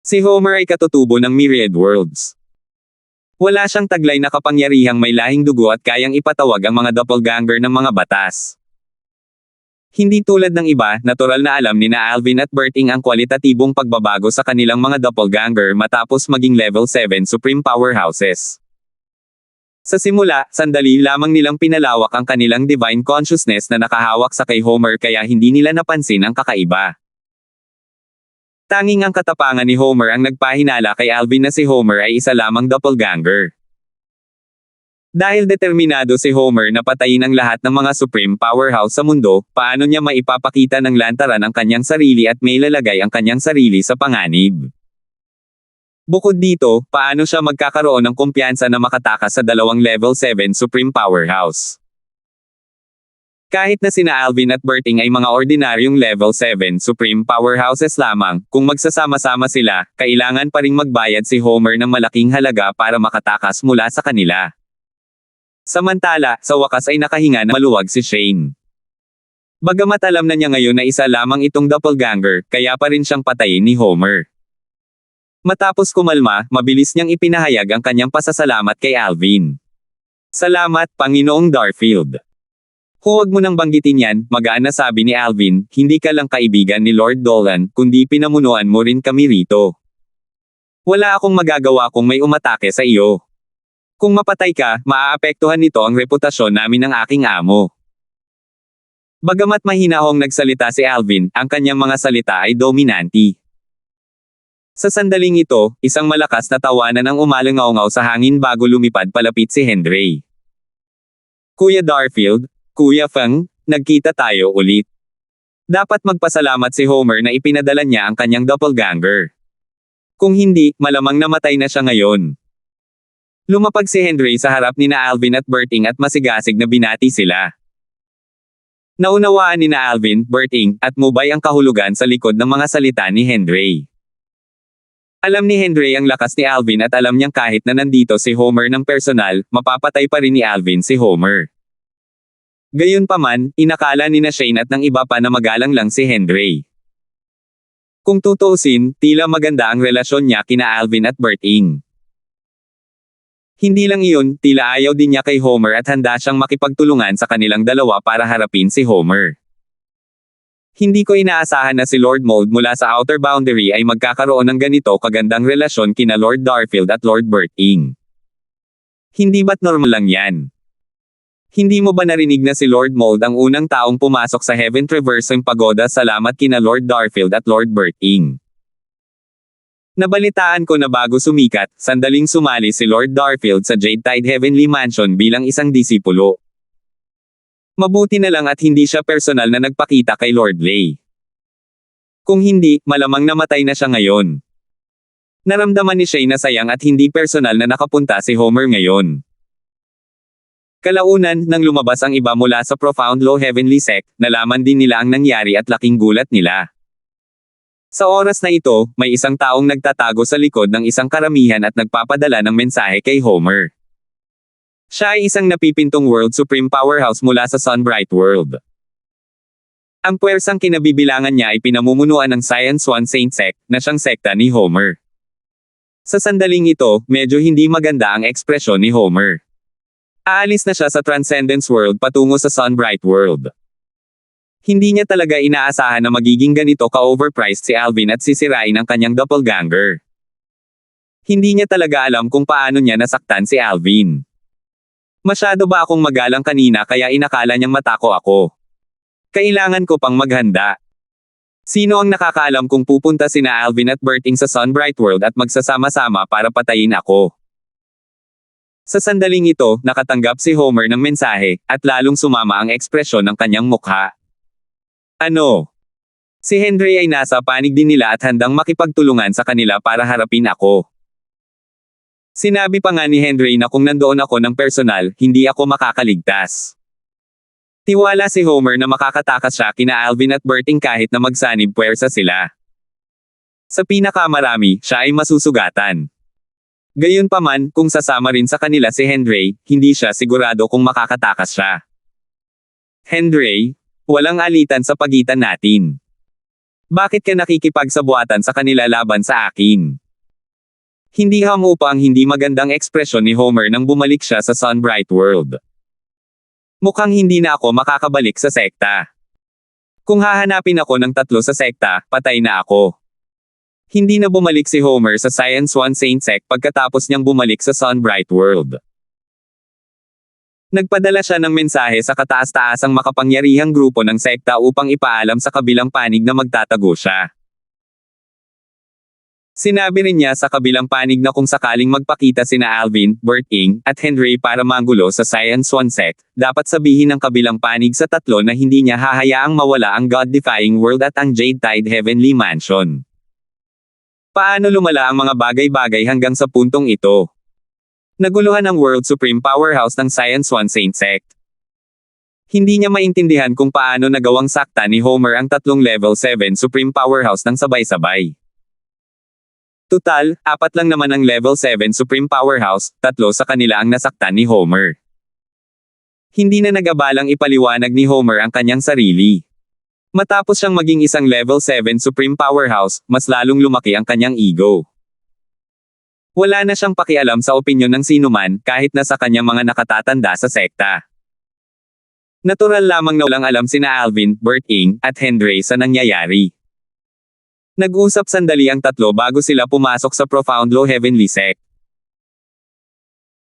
Si Homer ay katutubo ng myriad worlds. Wala siyang taglay na kapangyarihang may lahing dugo at kayang ipatawag ang mga doppelganger ng mga batas. Hindi tulad ng iba, natural na alam ni na Alvin at Berting ang kwalitatibong pagbabago sa kanilang mga doppelganger matapos maging level 7 supreme powerhouses. Sa simula, sandali lamang nilang pinalawak ang kanilang divine consciousness na nakahawak sa kay Homer kaya hindi nila napansin ang kakaiba. Tanging ang katapangan ni Homer ang nagpahinala kay Alvin na si Homer ay isa lamang doppelganger. Dahil determinado si Homer na patayin ang lahat ng mga supreme powerhouse sa mundo, paano niya maipapakita ng lantaran ang kanyang sarili at may lalagay ang kanyang sarili sa panganib? Bukod dito, paano siya magkakaroon ng kumpiyansa na makatakas sa dalawang level 7 supreme powerhouse? Kahit na sina Alvin at Berting ay mga ordinaryong level 7 supreme powerhouses lamang, kung magsasama-sama sila, kailangan pa ring magbayad si Homer ng malaking halaga para makatakas mula sa kanila. Samantala, sa wakas ay nakahinga na maluwag si Shane. Bagamat alam na niya ngayon na isa lamang itong doppelganger, kaya pa rin siyang patayin ni Homer. Matapos kumalma, mabilis niyang ipinahayag ang kanyang pasasalamat kay Alvin. Salamat, Panginoong Darfield. Huwag mo nang banggitin yan, magaan na sabi ni Alvin, hindi ka lang kaibigan ni Lord Dolan, kundi pinamunuan mo rin kami rito. Wala akong magagawa kung may umatake sa iyo. Kung mapatay ka, maaapektuhan nito ang reputasyon namin ng aking amo. Bagamat mahinahong nagsalita si Alvin, ang kanyang mga salita ay dominanti. Sa sandaling ito, isang malakas na tawanan ang umalangaw-ngaw sa hangin bago lumipad palapit si Henry. Kuya Darfield, Kuya Feng, nagkita tayo ulit. Dapat magpasalamat si Homer na ipinadala niya ang kanyang doppelganger. Kung hindi, malamang namatay na siya ngayon. Lumapag si Henry sa harap ni na Alvin at Berting at masigasig na binati sila. Naunawaan ni na Alvin, Berting, at Mubay ang kahulugan sa likod ng mga salita ni Henry. Alam ni Henry ang lakas ni Alvin at alam niyang kahit na nandito si Homer ng personal, mapapatay pa rin ni Alvin si Homer. Gayunpaman, inakala ni na Shane at ng iba pa na magalang lang si Henry. Kung tutuusin, tila maganda ang relasyon niya kina Alvin at Berting. Hindi lang iyon, tila ayaw din niya kay Homer at handa siyang makipagtulungan sa kanilang dalawa para harapin si Homer. Hindi ko inaasahan na si Lord Mold mula sa Outer Boundary ay magkakaroon ng ganito kagandang relasyon kina Lord Darfield at Lord Berting. Hindi ba't normal lang yan? Hindi mo ba narinig na si Lord Mold ang unang taong pumasok sa Heaven Traversing Pagoda salamat kina Lord Darfield at Lord Berting? Nabalitaan ko na bago sumikat, sandaling sumali si Lord Darfield sa Jade Tide Heavenly Mansion bilang isang disipulo. Mabuti na lang at hindi siya personal na nagpakita kay Lord Lay. Kung hindi, malamang namatay na siya ngayon. Naramdaman ni Shane na sayang at hindi personal na nakapunta si Homer ngayon. Kalaunan, nang lumabas ang iba mula sa Profound Low Heavenly Sect, nalaman din nila ang nangyari at laking gulat nila. Sa oras na ito, may isang taong nagtatago sa likod ng isang karamihan at nagpapadala ng mensahe kay Homer. Siya ay isang napipintong World Supreme Powerhouse mula sa Sunbright World. Ang puwersang kinabibilangan niya ay pinamumunuan ng Science One Saint Sect, na siyang sekta ni Homer. Sa sandaling ito, medyo hindi maganda ang ekspresyon ni Homer. Aalis na siya sa Transcendence World patungo sa Sunbright World. Hindi niya talaga inaasahan na magiging ganito ka-overpriced si Alvin at sisirain ang kanyang doppelganger. Hindi niya talaga alam kung paano niya nasaktan si Alvin. Masyado ba akong magalang kanina kaya inakala niyang matako ako? Kailangan ko pang maghanda. Sino ang nakakaalam kung pupunta sina Alvin at Berting sa Sunbright World at magsasama-sama para patayin ako? Sa sandaling ito, nakatanggap si Homer ng mensahe, at lalong sumama ang ekspresyon ng kanyang mukha. Ano? Si Henry ay nasa panig din nila at handang makipagtulungan sa kanila para harapin ako. Sinabi pa nga ni Henry na kung nandoon ako ng personal, hindi ako makakaligtas. Tiwala si Homer na makakatakas siya kina Alvin at Berting kahit na magsanib puwersa sila. Sa pinakamarami, siya ay masusugatan. Gayunpaman, kung sasama rin sa kanila si Henry, hindi siya sigurado kung makakatakas siya. Henry, walang alitan sa pagitan natin. Bakit ka nakikipagsabuatan sa kanila laban sa akin? Hindi hamupa ang hindi magandang ekspresyon ni Homer nang bumalik siya sa Sunbright World. Mukhang hindi na ako makakabalik sa sekta. Kung hahanapin ako ng 3 sa sekta, patay na ako. Hindi na bumalik si Homer sa Science One Saint Sect pagkatapos niyang bumalik sa Sunbright World. Nagpadala siya ng mensahe sa kataas-taasang makapangyarihang grupo ng sekta upang ipaalam sa kabilang panig na magtatago siya. Sinabi rin niya sa kabilang panig na kung sakaling magpakita sina Alvin, Berting, at Henry para manggulo sa Science One Sect, dapat sabihin ng kabilang panig sa 3 na hindi niya hahayaang mawala ang God-defying world at ang Jade Tide Heavenly Mansion. Paano lumala ang mga bagay-bagay hanggang sa puntong ito? Naguluhan ang World Supreme Powerhouse ng Science One Saint Sect. Hindi niya maintindihan kung paano nagawang sakta ni Homer ang 3 Level 7 Supreme Powerhouse ng sabay-sabay. Tutal, 4 lang naman ang Level 7 Supreme Powerhouse, 3 sa kanila ang nasaktan ni Homer. Hindi na nag-abalang ipaliwanag ni Homer ang kanyang sarili. Matapos siyang maging isang Level 7 Supreme Powerhouse, mas lalong lumaki ang kanyang ego. Wala na siyang pakialam sa opinyon ng sinuman, kahit na sa kanyang mga nakatatanda sa sekta. Natural lamang na walang alam sina Alvin, Berting, at Henry sa nangyayari. Nag-usap sandali ang 3 bago sila pumasok sa Profound Low Heavenly Sect.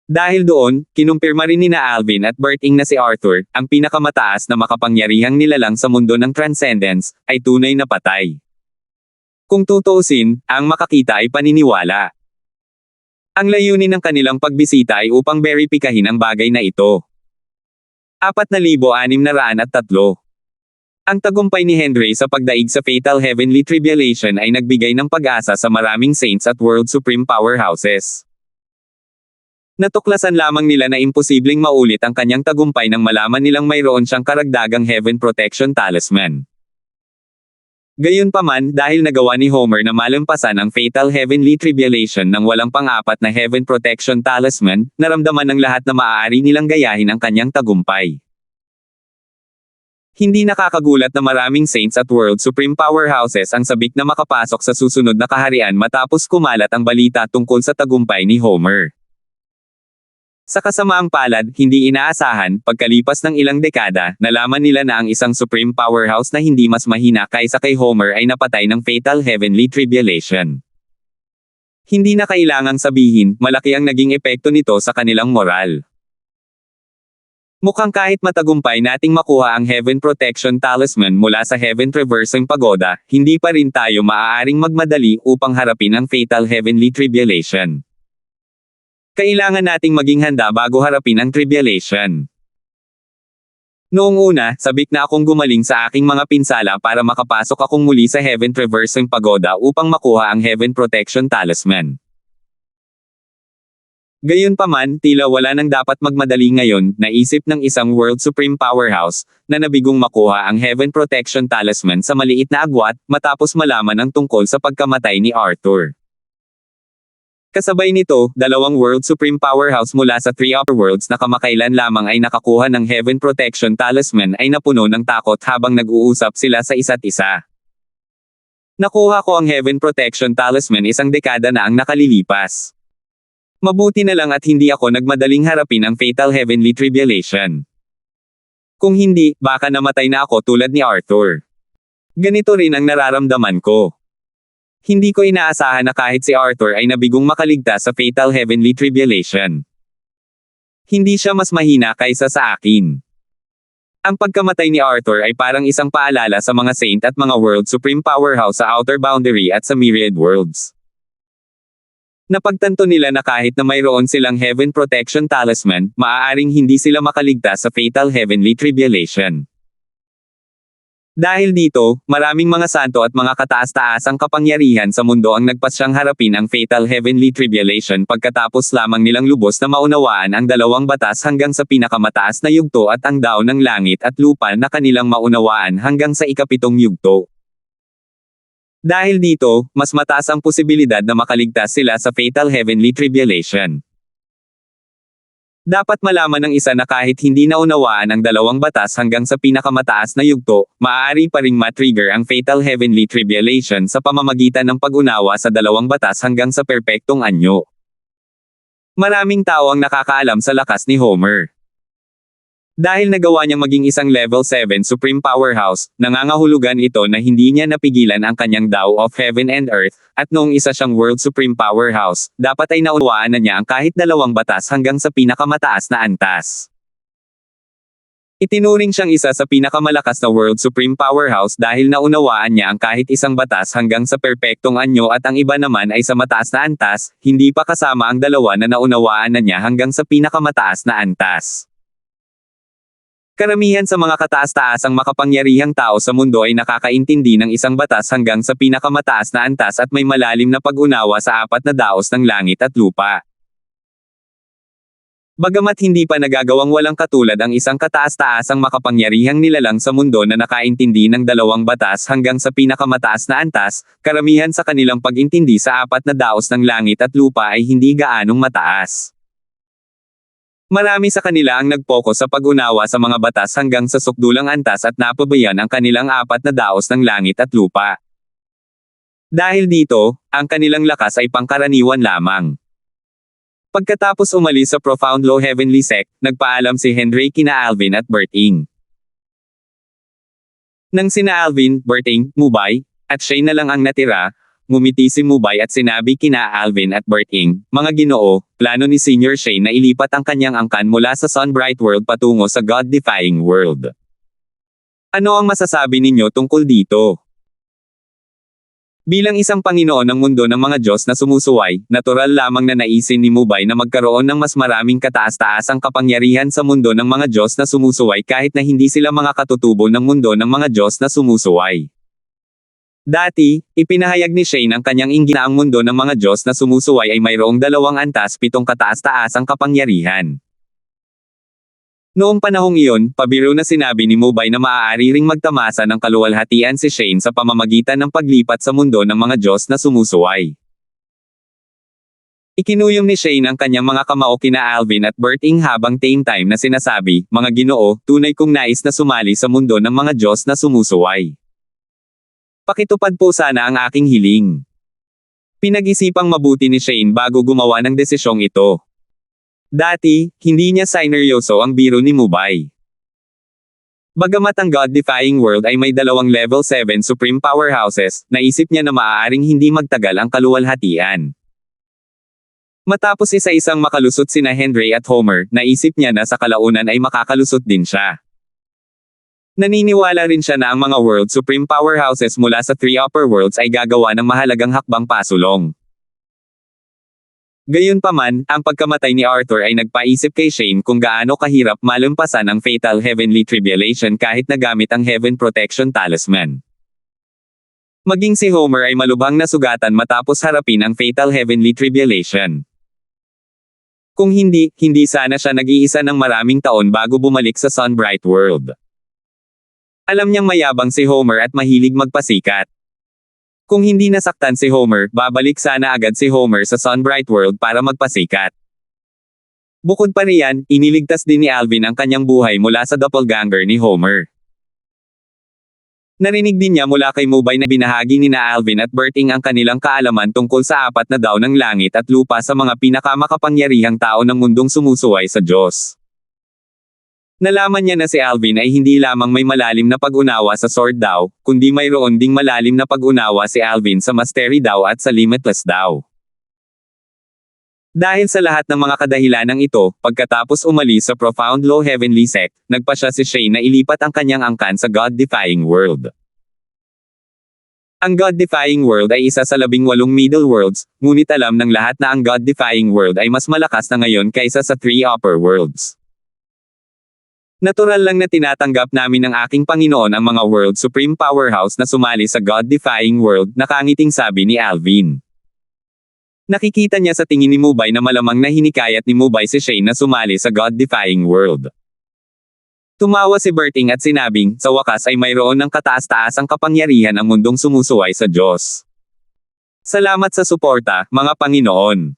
Dahil doon, kinumpirma rin nina Alvin at Berting na si Arthur, ang pinakamataas na makapangyarihang nilalang sa mundo ng Transcendence, ay tunay na patay. Kung tutuusin, ang makakita ay paniniwala. Ang layunin ng kanilang pagbisita ay upang beripikahin ang bagay na ito. 4,603. Ang tagumpay ni Henry sa pagdaig sa Fatal Heavenly Tribulation ay nagbigay ng pag-asa sa maraming saints at World Supreme Powerhouses. Natuklasan lamang nila na imposibleng maulit ang kanyang tagumpay nang malaman nilang mayroon siyang karagdagang Heaven Protection Talisman. Gayunpaman, dahil nagawa ni Homer na malampasan ang Fatal Heavenly Tribulation nang walang pang-4 na Heaven Protection Talisman, naramdaman ng lahat na maaari nilang gayahin ang kanyang tagumpay. Hindi nakakagulat na maraming saints at World Supreme Powerhouses ang sabik na makapasok sa susunod na kaharian matapos kumalat ang balita tungkol sa tagumpay ni Homer. Sa kasamaang palad, hindi inaasahan, pagkalipas ng ilang dekada, nalaman nila na ang isang Supreme Powerhouse na hindi mas mahina kaysa kay Homer ay napatay ng Fatal Heavenly Tribulation. Hindi na kailangang sabihin, malaki ang naging epekto nito sa kanilang moral. Mukhang kahit matagumpay nating makuha ang Heaven Protection Talisman mula sa Heaven Traversing Pagoda, hindi pa rin tayo maaaring magmadali upang harapin ang Fatal Heavenly Tribulation. Kailangan nating maging handa bago harapin ang Tribulation. Noong una, sabik na akong gumaling sa aking mga pinsala para makapasok akong muli sa Heaven Traversing Pagoda upang makuha ang Heaven Protection Talisman. Gayunpaman, tila wala nang dapat magmadali ngayon, naisip ng isang World Supreme Powerhouse, na nabigong makuha ang Heaven Protection Talisman sa maliit na agwat, matapos malaman ang tungkol sa pagkamatay ni Arthur. Kasabay nito, 2 World Supreme Powerhouse mula sa 3 Upper Worlds na kamakailan lamang ay nakakuha ng Heaven Protection Talisman ay napuno ng takot habang nag-uusap sila sa isa't isa. Nakuha ko ang Heaven Protection Talisman isang dekada na ang nakalilipas. Mabuti na lang at hindi ako nagmadaling harapin ang Fatal Heavenly Tribulation. Kung hindi, baka namatay na ako tulad ni Arthur. Ganito rin ang nararamdaman ko. Hindi ko inaasahan na kahit si Arthur ay nabigong makaligtas sa Fatal Heavenly Tribulation. Hindi siya mas mahina kaysa sa akin. Ang pagkamatay ni Arthur ay parang isang paalala sa mga saint at mga World Supreme Powerhouse sa Outer Boundary at sa Myriad Worlds. Napagtanto nila na kahit na mayroon silang Heaven Protection Talisman, maaaring hindi sila makaligtas sa Fatal Heavenly Tribulation. Dahil dito, maraming mga santo at mga kataas-taasang kapangyarihan sa mundo ang nagpasyang harapin ang fatal heavenly tribulation pagkatapos lamang nilang lubos na maunawaan ang dalawang batas hanggang sa pinakamataas na yugto at ang daw ng langit at lupa na kanilang maunawaan hanggang sa ikapitong yugto. Dahil dito, mas mataas ang posibilidad na makaligtas sila sa fatal heavenly tribulation. Dapat malaman ng isa na kahit hindi naunawaan ang dalawang batas hanggang sa pinakamataas na yugto, maaari pa ring matrigger ang fatal heavenly tribulation sa pamamagitan ng pag-unawa sa dalawang batas hanggang sa perpektong anyo. Maraming tao ang nakakaalam sa lakas ni Homer. Dahil nagawa niyang maging isang level 7 supreme powerhouse, nangangahulugan ito na hindi niya napigilan ang kanyang Tao of Heaven and Earth, at noong isa siyang world supreme powerhouse, dapat ay naunawaan na niya ang kahit dalawang batas hanggang sa pinakamataas na antas. Itinuring siyang isa sa pinakamalakas na world supreme powerhouse dahil naunawaan niya ang kahit isang batas hanggang sa perpektong anyo at ang iba naman ay sa mataas na antas, hindi pa kasama ang dalawa na naunawaan na niya hanggang sa pinakamataas na antas. Karamihan sa mga kataas-taasang makapangyarihang tao sa mundo ay nakakaintindi ng isang batas hanggang sa pinakamataas na antas at may malalim na pag-unawa sa apat na daos ng langit at lupa. Bagamat hindi pa nagagawang walang katulad ang isang kataas-taasang makapangyarihang nilalang sa mundo na nakaintindi ng dalawang batas hanggang sa pinakamataas na antas, karamihan sa kanilang pag-intindi sa apat na daos ng langit at lupa ay hindi gaanong mataas. Marami sa kanila ang nag-focus sa pag-unawa sa mga batas hanggang sa sukdulang antas at napabayan ang kanilang apat na daos ng langit at lupa. Dahil dito, ang kanilang lakas ay pangkaraniwan lamang. Pagkatapos umalis sa Profound Low Heavenly Sect, nagpaalam si Henry kina Alvin at Bert Ing. Nang sina Alvin, Bert Ing, Mubay, at Shane na lang ang natira, ngumiti si Mubay at sinabi kina Alvin at Bert Ing, "Mga Ginoo, plano ni Senior Shane na ilipat ang kanyang angkan mula sa Sunbright World patungo sa God-defying world. Ano ang masasabi ninyo tungkol dito?" Bilang isang Panginoon ng mundo ng mga Diyos na sumusuway, natural lamang na naisin ni Mubay na magkaroon ng mas maraming kataas-taasang kapangyarihan sa mundo ng mga Diyos na sumusuway kahit na hindi sila mga katutubo ng mundo ng mga Diyos na sumusuway. Dati, ipinahayag ni Shane ang kanyang inggit na ang mundo ng mga Diyos na sumusuway ay mayroong 2 kataas-taasang kapangyarihan. Noong panahong iyon, pabiro na sinabi ni Mubay na maaari ring magtamasa ng kaluwalhatian si Shane sa pamamagitan ng paglipat sa mundo ng mga Diyos na sumusuway. Ikinuyom ni Shane ang kanyang mga kamao kina Alvin at Bert Ing habang same time na sinasabi, "Mga Ginoo, tunay kong nais na sumali sa mundo ng mga Diyos na sumusuway. Pakitupad po sana ang aking hiling." Pinag-isipang mabuti ni Shane bago gumawa ng desisyong ito. Dati, hindi niya sineryoso ang biro ni Mubay. Bagamat ang God-defying world ay may 2 level 7 supreme powerhouses, naisip niya na maaaring hindi magtagal ang kaluwalhatian. Matapos isa-isang makalusot sina Henry at Homer, naisip niya na sa kalaunan ay makakalusot din siya. Naniniwala rin siya na ang mga World Supreme Powerhouses mula sa 3 upper worlds ay gagawa ng mahalagang hakbang pasulong. Gayunpaman, ang pagkamatay ni Arthur ay nagpaisip kay Shane kung gaano kahirap malampasan ang fatal heavenly tribulation kahit nagamit ang Heaven Protection Talisman. Maging si Homer ay malubhang nasugatan matapos harapin ang fatal heavenly tribulation. Kung hindi sana siya nag-iisa ng maraming taon bago bumalik sa Sunbright World. Alam niyang mayabang si Homer at mahilig magpasikat. Kung hindi nasaktan si Homer, babalik sana agad si Homer sa Sunbright World para magpasikat. Bukod pa riyan, iniligtas din ni Alvin ang kanyang buhay mula sa doppelganger ni Homer. Narinig din niya mula kay Mubay na binahagi ni na Alvin at Bert Ing ang kanilang kaalaman tungkol sa apat na daw ng langit at lupa sa mga pinakamakapangyarihang tao ng mundong sumusuway sa Diyos. Nalaman niya na si Alvin ay hindi lamang may malalim na pag-unawa sa Sword Dao, kundi mayroon ding malalim na pag-unawa si Alvin sa Mastery Dao at sa Limitless Dao. Dahil sa lahat ng mga kadahilanang ito, pagkatapos umalis sa Profound Low Heavenly Sect, nagpasya si Shane na ilipat ang kanyang angkan sa God-defying world. Ang God-defying world ay isa sa 18 middle worlds, ngunit alam ng lahat na ang God-defying world ay mas malakas na ngayon kaysa sa 3 upper worlds. Natural lang na tinatanggap namin ng aking Panginoon ang mga World Supreme Powerhouse na sumali sa God-defying world, nakangiting sabi ni Alvin. Nakikita niya sa tingin ni Mubay na malamang na hinikayat ni Mubay si Shane na sumali sa God-defying world. Tumawa si Berting at sinabing, sa wakas ay mayroon ng kataas-taasang kapangyarihan ang mundong sumusuway sa Diyos. Salamat sa suporta, mga Panginoon.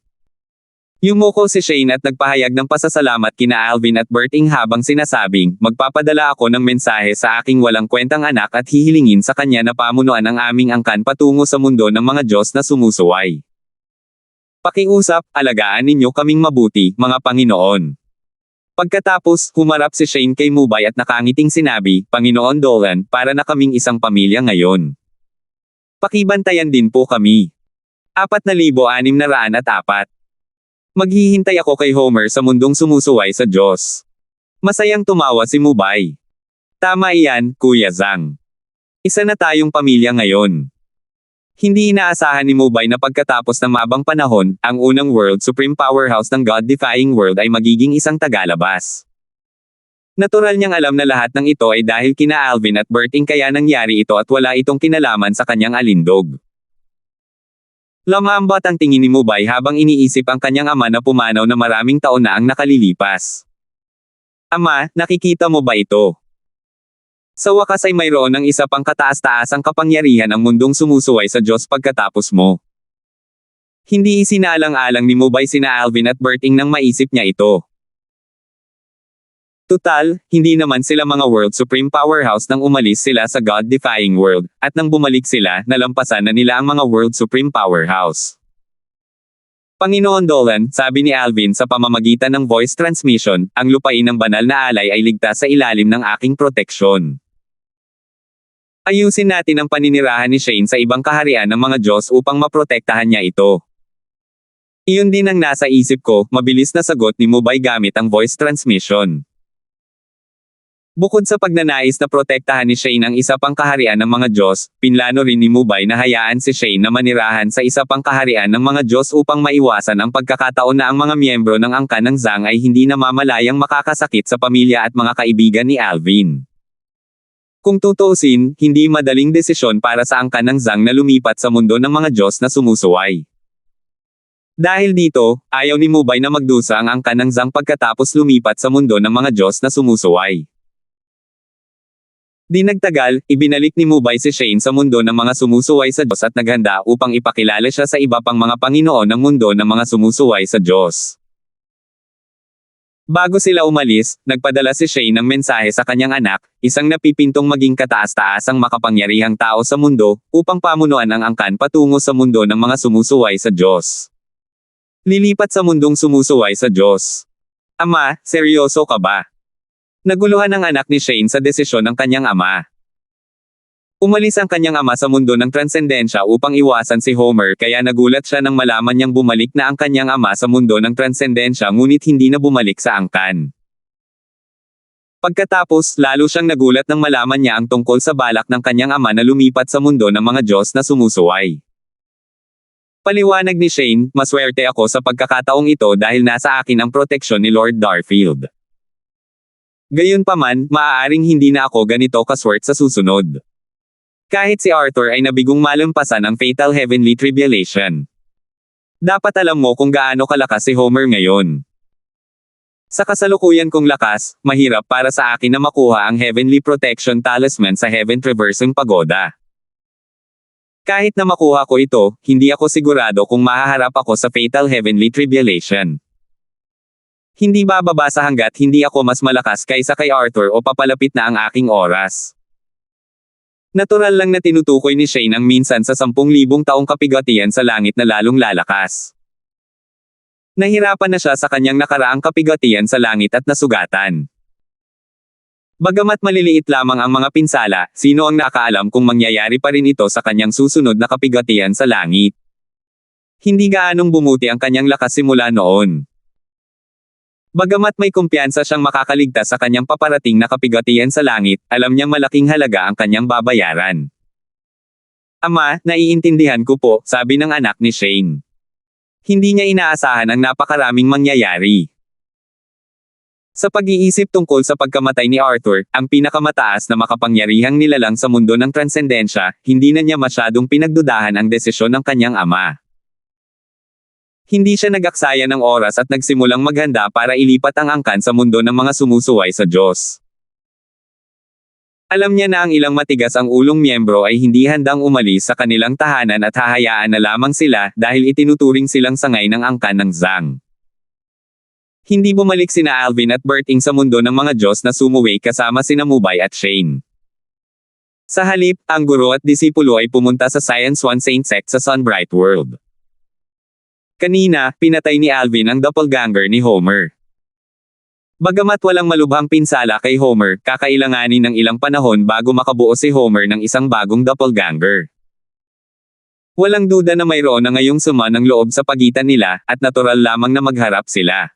Yumuko si Shane at nagpahayag ng pasasalamat kina Alvin at Berting habang sinasabing, magpapadala ako ng mensahe sa aking walang kwentang anak at hihilingin sa kanya na pamunuan ang aming angkan patungo sa mundo ng mga Diyos na sumusuway. Pakiusap, alagaan ninyo kaming mabuti, mga Panginoon. Pagkatapos, humarap si Shane kay Mubay at nakangiting sinabi, Panginoon Dolan, para na kaming isang pamilya ngayon. Pakibantayan din po kami. 4,604. Maghihintay ako kay Homer sa mundong sumusuway sa Diyos. Masayang tumawa si Mubay. Tama iyan, Kuya Zhang. Isa na tayong pamilya ngayon. Hindi inaasahan ni Mubay na pagkatapos ng mabang panahon, ang unang World Supreme Powerhouse ng God-defying world ay magiging isang tagalabas. Natural niyang alam na lahat ng ito ay dahil kina Alvin at Berting kaya nangyari ito at wala itong kinalaman sa kanyang alindog. Lamambat ang tingin ni Mubay habang iniisip ang kanyang ama na pumanaw na maraming taon na ang nakalilipas. Ama, nakikita mo ba ito? Sa wakas ay mayroon ng isa pang kataas-taasang kapangyarihan ang mundong sumusuway sa Diyos pagkatapos mo. Hindi isinaalang-alang ni Mubay sina Alvin at Berting nang maisip niya ito. Tutal, hindi naman sila mga World Supreme Powerhouse nang umalis sila sa God-defying world, at nang bumalik sila, nalampasan na nila ang mga World Supreme Powerhouse. Panginoon Dolan, sabi ni Alvin sa pamamagitan ng voice transmission, ang lupain ng banal na alay ay ligtas sa ilalim ng aking proteksyon. Ayusin natin ang paninirahan ni Shane sa ibang kaharian ng mga Diyos upang maprotektahan niya ito. Iyon din ang nasa isip ko, mabilis na sagot ni Mubay gamit ang voice transmission. Bukod sa pagnanais na protektahan ni Shane ang isa pang kaharian ng mga Diyos, pinlano rin ni Mubay na hayaan si Shane na manirahan sa isa pang kaharian ng mga Diyos upang maiwasan ang pagkakataon na ang mga miyembro ng angkan ng Zhang ay hindi namamalayang makakasakit sa pamilya at mga kaibigan ni Alvin. Kung tutuusin, hindi madaling desisyon para sa angkan ng Zhang na lumipat sa mundo ng mga Diyos na sumusuway. Dahil dito, ayaw ni Mubay na magdusa ang angkan ng Zhang pagkatapos lumipat sa mundo ng mga Diyos na sumusuway. Di nagtagal, ibinalik ni Mubay si Shane sa mundo ng mga sumusuway sa Diyos at naghanda upang ipakilala siya sa iba pang mga Panginoon ng mundo ng mga sumusuway sa Diyos. Bago sila umalis, nagpadala si Shane ng mensahe sa kanyang anak, isang napipintong maging kataas-taasang makapangyarihang tao sa mundo, upang pamunuan ang angkan patungo sa mundo ng mga sumusuway sa Diyos. Lilipat sa mundong sumusuway sa Diyos. Ama, seryoso ka ba? Naguluhan ang anak ni Shane sa desisyon ng kanyang ama. Umalis ang kanyang ama sa mundo ng transendensya upang iwasan si Homer kaya nagulat siya nang malaman niyang bumalik na ang kanyang ama sa mundo ng transendensya ngunit hindi na bumalik sa angkan. Pagkatapos, lalo siyang nagulat nang malaman niya ang tungkol sa balak ng kanyang ama na lumipat sa mundo ng mga Diyos na sumusuway. Paliwanag ni Shane, maswerte ako sa pagkakataong ito dahil nasa akin ang proteksyon ni Lord Darfield. Gayunpaman, maaaring hindi na ako ganito kaswerte sa susunod. Kahit si Arthur ay nabigong malampasan ang fatal heavenly tribulation. Dapat alam mo kung gaano kalakas si Homer ngayon. Sa kasalukuyan kong lakas, mahirap para sa akin na makuha ang Heavenly Protection Talisman sa Heaven Traversing Pagoda. Kahit na makuha ko ito, hindi ako sigurado kung mahaharap ako sa fatal heavenly tribulation. Hindi bababa sa hanggat hindi ako mas malakas kaysa kay Arthur o papalapit na ang aking oras. Natural lang na tinutukoy ni Shane ang minsan sa 10,000 taong kapigatian sa langit na lalong lalakas. Nahirapan na siya sa kanyang nakaraang kapigatian sa langit at nasugatan. Bagamat maliliit lamang ang mga pinsala, sino ang nakaalam kung mangyayari pa rin ito sa kanyang susunod na kapigatian sa langit? Hindi gaanong bumuti ang kanyang lakas simula noon. Bagamat may kumpiyansa siyang makakaligtas sa kanyang paparating na kapigatian sa langit, alam niyang malaking halaga ang kanyang babayaran. Ama, naiintindihan ko po, sabi ng anak ni Shane. Hindi niya inaasahan ang napakaraming mangyayari. Sa pag-iisip tungkol sa pagkamatay ni Arthur, ang pinakamataas na makapangyarihang nilalang sa mundo ng transendensya, hindi na niya masyadong pinagdudahan ang desisyon ng kanyang ama. Hindi siya nag-aksaya ng oras at nagsimulang maghanda para ilipat ang angkan sa mundo ng mga sumusuway sa Diyos. Alam niya na ang ilang matigas ang ulong miyembro ay hindi handang umalis sa kanilang tahanan at hahayaan na lamang sila dahil itinuturing silang sangay ng angkan ng Zhang. Hindi bumalik sina Alvin at Berting sa mundo ng mga Diyos na sumuway kasama sina Mubay at Shane. Sa halip, ang guro at disipulo ay pumunta sa Science One Saint Sect sa Sunbright World. Kanina, pinatay ni Alvin ang doppelganger ni Homer. Bagamat walang malubhang pinsala kay Homer, kakailanganin ng ilang panahon bago makabuo si Homer ng isang bagong doppelganger. Walang duda na mayroon na ngayong sama ng loob sa pagitan nila, at natural lamang na magharap sila.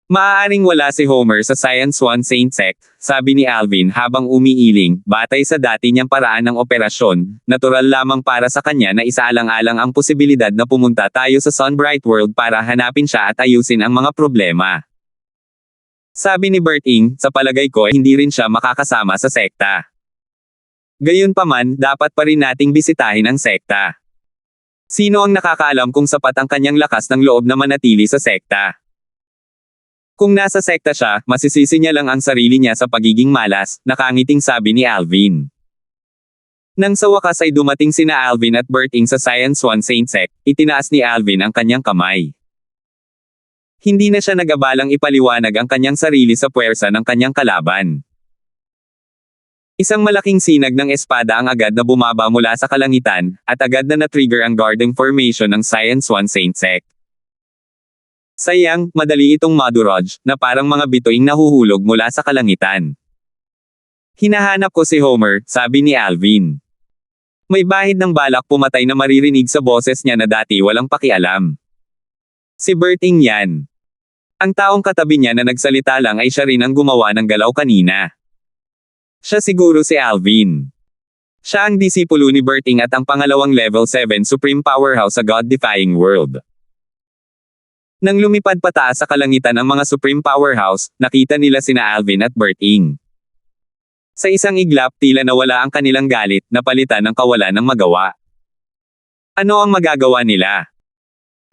Maaaring wala si Homer sa Science One Saint Sect, sabi ni Alvin habang umiiling, batay sa dati niyang paraan ng operasyon, natural lamang para sa kanya na isaalang-alang ang posibilidad na pumunta tayo sa Sunbright World para hanapin siya at ayusin ang mga problema. Sabi ni Berting, sa palagay ko hindi rin siya makakasama sa sekta. Gayunpaman, dapat pa rin nating bisitahin ang sekta. Sino ang nakakaalam kung sapat ang kanyang lakas ng loob na manatili sa sekta? Kung nasa sekta siya, masisisi niya lang ang sarili niya sa pagiging malas, nakangiting sabi ni Alvin. Nang sa wakas ay dumating sina Alvin at Berting sa Science One Saint Sect, itinaas ni Alvin ang kanyang kamay. Hindi na siya nag-abalang ipaliwanag ang kanyang sarili sa puwersa ng kanyang kalaban. Isang malaking sinag ng espada ang agad na bumaba mula sa kalangitan, at agad na na-trigger ang guarding formation ng Science One Saint Sect. Sayang, madali itong madurage, na parang mga bituing nahuhulog mula sa kalangitan. Hinahanap ko si Homer, sabi ni Alvin. May bahid ng balak pumatay na maririnig sa boses niya na dati walang pakialam. Si Berting yan. Ang taong katabi niya na nagsalita lang ay siya rin ang gumawa ng galaw kanina. Siya siguro si Alvin. Siya ang disipulo ni Berting at ang pangalawang level 7 supreme powerhouse sa God-defying world. Nang lumipad pataas sa kalangitan ang mga supreme powerhouse, nakita nila sina Alvin at Berting. Sa isang iglap, tila nawala ang kanilang galit, napalitan ng kawalan ng magawa. Ano ang magagawa nila?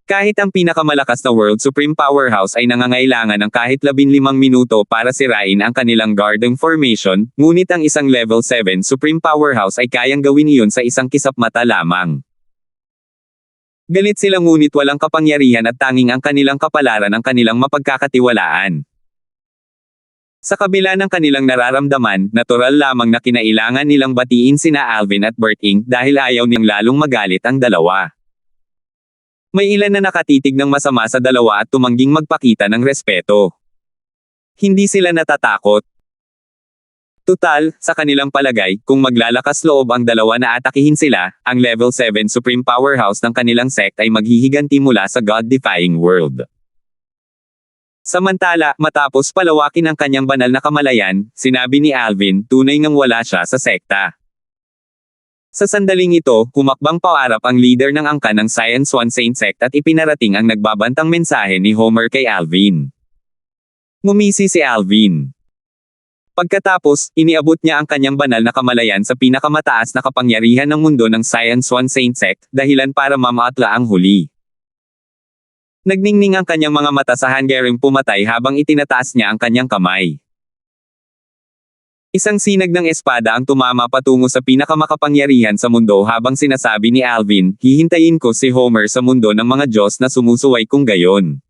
Kahit ang pinakamalakas na World Supreme Powerhouse ay nangangailangan ng kahit 15 minuto para sirain ang kanilang guarding formation, ngunit ang isang level 7 Supreme Powerhouse ay kayang gawin iyon sa isang kisap mata lamang. Galit sila ngunit walang kapangyarihan at tanging ang kanilang kapalaran ang kanilang mapagkakatiwalaan. Sa kabila ng kanilang nararamdaman, natural lamang na kinailangan nilang batiin sina Alvin at Berting dahil ayaw niyang lalong magalit ang dalawa. May ilan na nakatitig ng masama sa dalawa at tumangging magpakita ng respeto. Hindi sila natatakot. Tutal, sa kanilang palagay, kung maglalakas loob ang dalawa na atakihin sila, ang level 7 supreme powerhouse ng kanilang sect ay maghihiganti mula sa God-defying world. Samantala, matapos palawakin ang kanyang banal na kamalayan, sinabi ni Alvin, tunay ngang wala siya sa sekta. Sa sandaling ito, humakbang paarap ang leader ng angkan ng Science One Saint Sect at ipinarating ang nagbabantang mensahe ni Homer kay Alvin. Ngumisi si Alvin. Pagkatapos, iniabot niya ang kanyang banal na kamalayan sa pinakamataas na kapangyarihan ng mundo ng Science One Saint Sect, dahilan para mamaatla ang huli. Nagningning ang kanyang mga mata sa hanggaring pumatay habang itinataas niya ang kanyang kamay. Isang sinag ng espada ang tumama patungo sa pinakamakapangyarihan sa mundo habang sinasabi ni Alvin, hihintayin ko si Homer sa mundo ng mga Diyos na sumusuway kung gayon.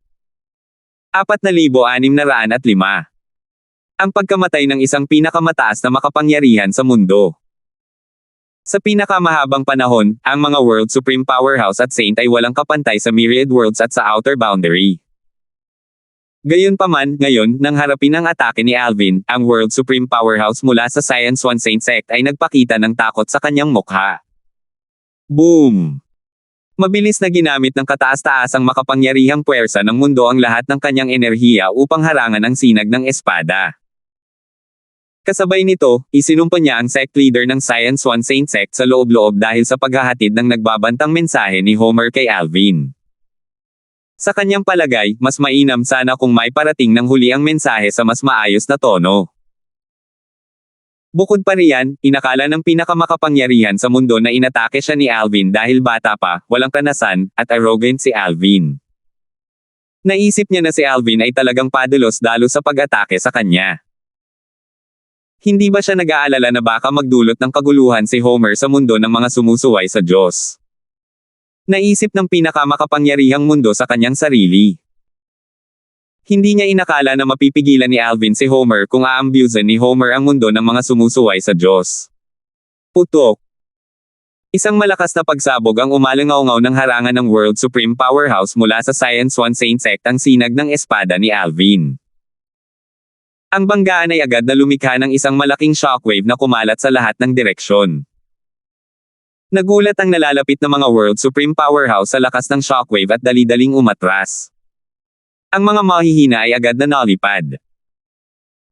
4,605. Ang pagkamatay ng isang pinakamataas na makapangyarihan sa mundo. Sa pinakamahabang panahon, ang mga World Supreme Powerhouse at Saint ay walang kapantay sa myriad worlds at sa outer boundary. Gayunpaman, ngayon, nang harapin ang atake ni Alvin, ang World Supreme Powerhouse mula sa Science One Saint Sect ay nagpakita ng takot sa kanyang mukha. Boom! Mabilis na ginamit ng kataas-taasang makapangyarihang puwersa ng mundo ang lahat ng kanyang enerhiya upang harangan ang sinag ng espada. Kasabay nito, isinumpa niya ang sect leader ng Science One Saint Sect sa loob-loob dahil sa paghahatid ng nagbabantang mensahe ni Homer kay Alvin. Sa kanyang palagay, mas mainam sana kung may parating ng huli ang mensahe sa mas maayos na tono. Bukod pa riyan, inakala ng pinakamakapangyarihan sa mundo na inatake siya ni Alvin dahil bata pa, walang kanasan, at arrogant si Alvin. Naisip niya na si Alvin ay talagang padalos-dalos sa pag-atake sa kanya. Hindi ba siya nag-aalala na baka magdulot ng kaguluhan si Homer sa mundo ng mga sumusuway sa Diyos? Naisip ng pinakamakapangyarihang mundo sa kanyang sarili. Hindi niya inakala na mapipigilan ni Alvin si Homer kung aambyusan ni Homer ang mundo ng mga sumusuway sa Diyos. Putok. Isang malakas na pagsabog ang umalingaw-ngaw ng harangan ng World Supreme Powerhouse mula sa Science One Saint Sect ang sinag ng espada ni Alvin. Ang banggaan ay agad na lumikha ng isang malaking shockwave na kumalat sa lahat ng direksyon. Nagulat ang nalalapit na mga World Supreme Powerhouse sa lakas ng shockwave at dali-daling umatras. Ang mga mahihina ay agad na nalipad.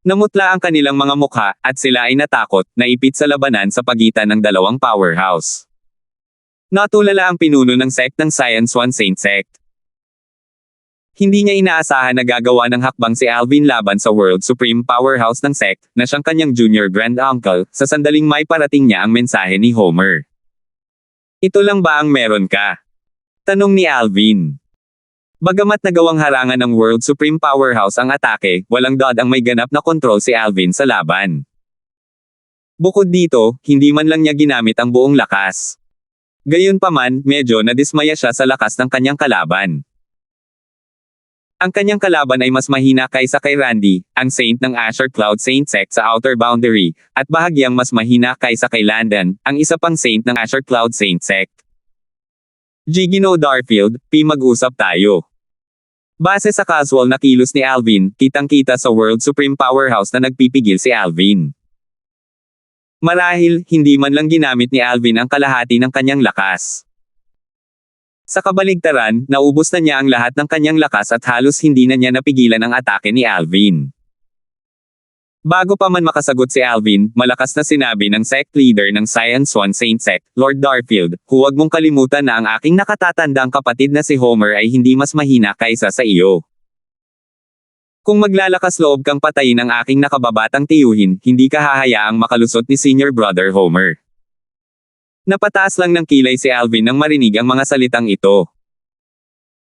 Namutla ang kanilang mga mukha, at sila ay natakot, naipit sa labanan sa pagitan ng dalawang powerhouse. Natulala ang pinuno ng sect ng Science One Saint Sect. Hindi niya inaasahan na gagawa ng hakbang si Alvin laban sa World Supreme Powerhouse ng sect, na siyang kanyang junior grand uncle, sa sandaling may parating niya ang mensahe ni Homer. Ito lang ba ang meron ka? Tanong ni Alvin. Bagamat nagawang harangan ng World Supreme Powerhouse ang atake, walang dod ang may ganap na kontrol si Alvin sa laban. Bukod dito, hindi man lang niya ginamit ang buong lakas. Gayunpaman, medyo nadismaya siya sa lakas ng kanyang kalaban. Ang kanyang kalaban ay mas mahina kaysa kay Randy, ang saint ng Asher Cloud Saint Sect sa Outer Boundary, at bahagyang mas mahina kaysa kay Landon, ang isa pang saint ng Asher Cloud Saint Sect. Gino Darfield, mag-usap tayo. Base sa casual na kilos ni Alvin, kitang-kita sa World Supreme Powerhouse na nagpipigil si Alvin. Marahil, hindi man lang ginamit ni Alvin ang kalahati ng kanyang lakas. Sa kabaligtaran, naubos na niya ang lahat ng kanyang lakas at halos hindi na niya napigilan ang atake ni Alvin. Bago pa man makasagot si Alvin, malakas na sinabi ng sect leader ng Science One Saint Sect, Lord Darfield, huwag mong kalimutan na ang aking nakatatandang kapatid na si Homer ay hindi mas mahina kaysa sa iyo. Kung maglalakas loob kang patayin ang aking nakababatang tiyuhin, hindi ka hahayaang makalusot ni Senior Brother Homer. Napataas lang ng kilay si Alvin nang marinig ang mga salitang ito.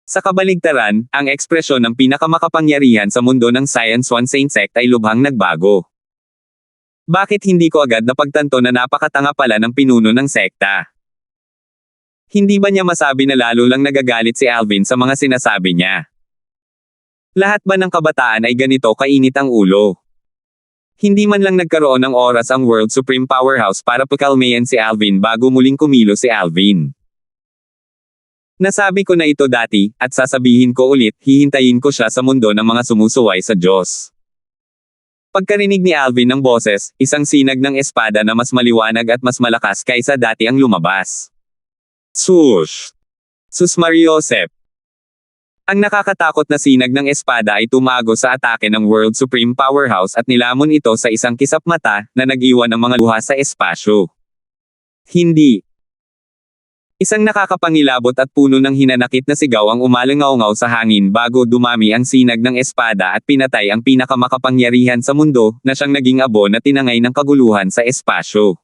Sa kabaligtaran, ang ekspresyon ng pinakamakapangyarihan sa mundo ng Science One Saint Sect ay lubhang nagbago. Bakit hindi ko agad napagtanto na napakatanga pala ng pinuno ng sekta? Hindi ba niya masabi na lalo lang nagagalit si Alvin sa mga sinasabi niya? Lahat ba ng kabataan ay ganito kainit ang ulo? Hindi man lang nagkaroon ng oras ang World Supreme Powerhouse para pakalmayan si Alvin bago muling kumilos si Alvin. Nasabi ko na ito dati, at sasabihin ko ulit, hihintayin ko siya sa mundo ng mga sumusuway sa Diyos. Pagkarinig ni Alvin ng boses, isang sinag ng espada na mas maliwanag at mas malakas kaysa dati ang lumabas. Sush! Sus Mariosep! Ang nakakatakot na sinag ng espada ay tumago sa atake ng World Supreme Powerhouse at nilamon ito sa isang kisap mata, na nag-iwan ng mga luha sa espasyo. Hindi. Isang nakakapangilabot at puno ng hinanakit na sigaw ang umalingaw-ngaw sa hangin bago dumami ang sinag ng espada at pinatay ang pinakamakapangyarihan sa mundo, na siyang naging abo na tinangay ng kaguluhan sa espasyo.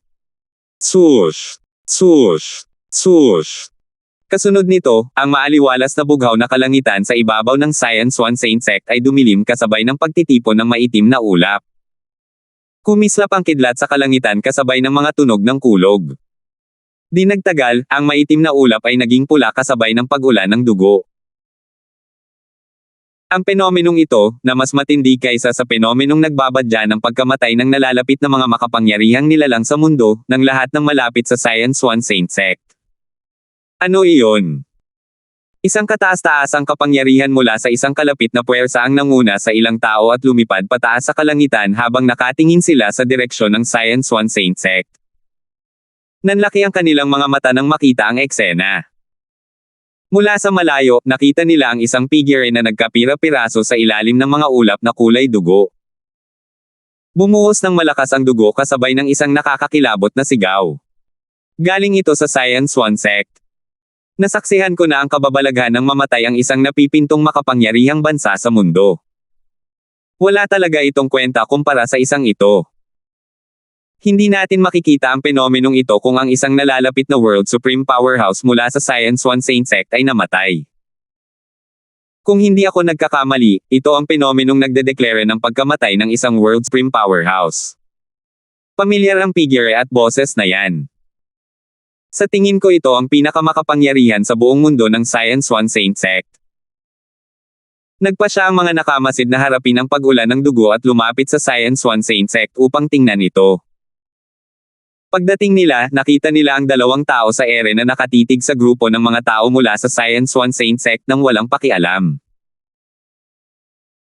Sush! Sush! Sush! Kasunod nito, ang maaliwalas na bughaw na kalangitan sa ibabaw ng Science One Saint Sect ay dumilim kasabay ng pagtitipon ng maitim na ulap. Kumislap ang kidlat sa kalangitan kasabay ng mga tunog ng kulog. Di nagtagal, ang maitim na ulap ay naging pula kasabay ng pag-ulan ng dugo. Ang penomenong ito, na mas matindi kaysa sa penomenong nagbabadya ng pagkamatay ng nalalapit na mga makapangyarihang nilalang sa mundo, ng lahat ng malapit sa Science One Saint Sect. Ano iyon? Isang kataas-taasang kapangyarihan mula sa isang kalapit na puwersa ang nanguna sa ilang tao at lumipad pataas sa kalangitan habang nakatingin sila sa direksyon ng Science One Saint Sect. Nanlaki ang kanilang mga mata nang makita ang eksena. Mula sa malayo, nakita nila ang isang figure na nagkapira-piraso sa ilalim ng mga ulap na kulay dugo. Bumuhos ng malakas ang dugo kasabay ng isang nakakakilabot na sigaw. Galing ito sa Science One Sect. Nasaksihan ko na ang kababalaghan ng mamatay ang isang napipintong makapangyarihang bansa sa mundo. Wala talaga itong kwenta kumpara sa isang ito. Hindi natin makikita ang penomenong ito kung ang isang nalalapit na World Supreme Powerhouse mula sa Science One Saint Sect ay namatay. Kung hindi ako nagkakamali, ito ang penomenong nagdedeklara ng pagkamatay ng isang World Supreme Powerhouse. Pamilyar ang figure at boses na yan. Sa tingin ko ito ang pinakamakapangyarihan sa buong mundo ng Science One Saint Sect. Nagpa siya ang mga nakamasid na harapin ang pag-ulan ng dugo at lumapit sa Science One Saint Sect upang tingnan ito. Pagdating nila, nakita nila ang dalawang tao sa ere na nakatitig sa grupo ng mga tao mula sa Science One Saint Sect nang walang pakialam.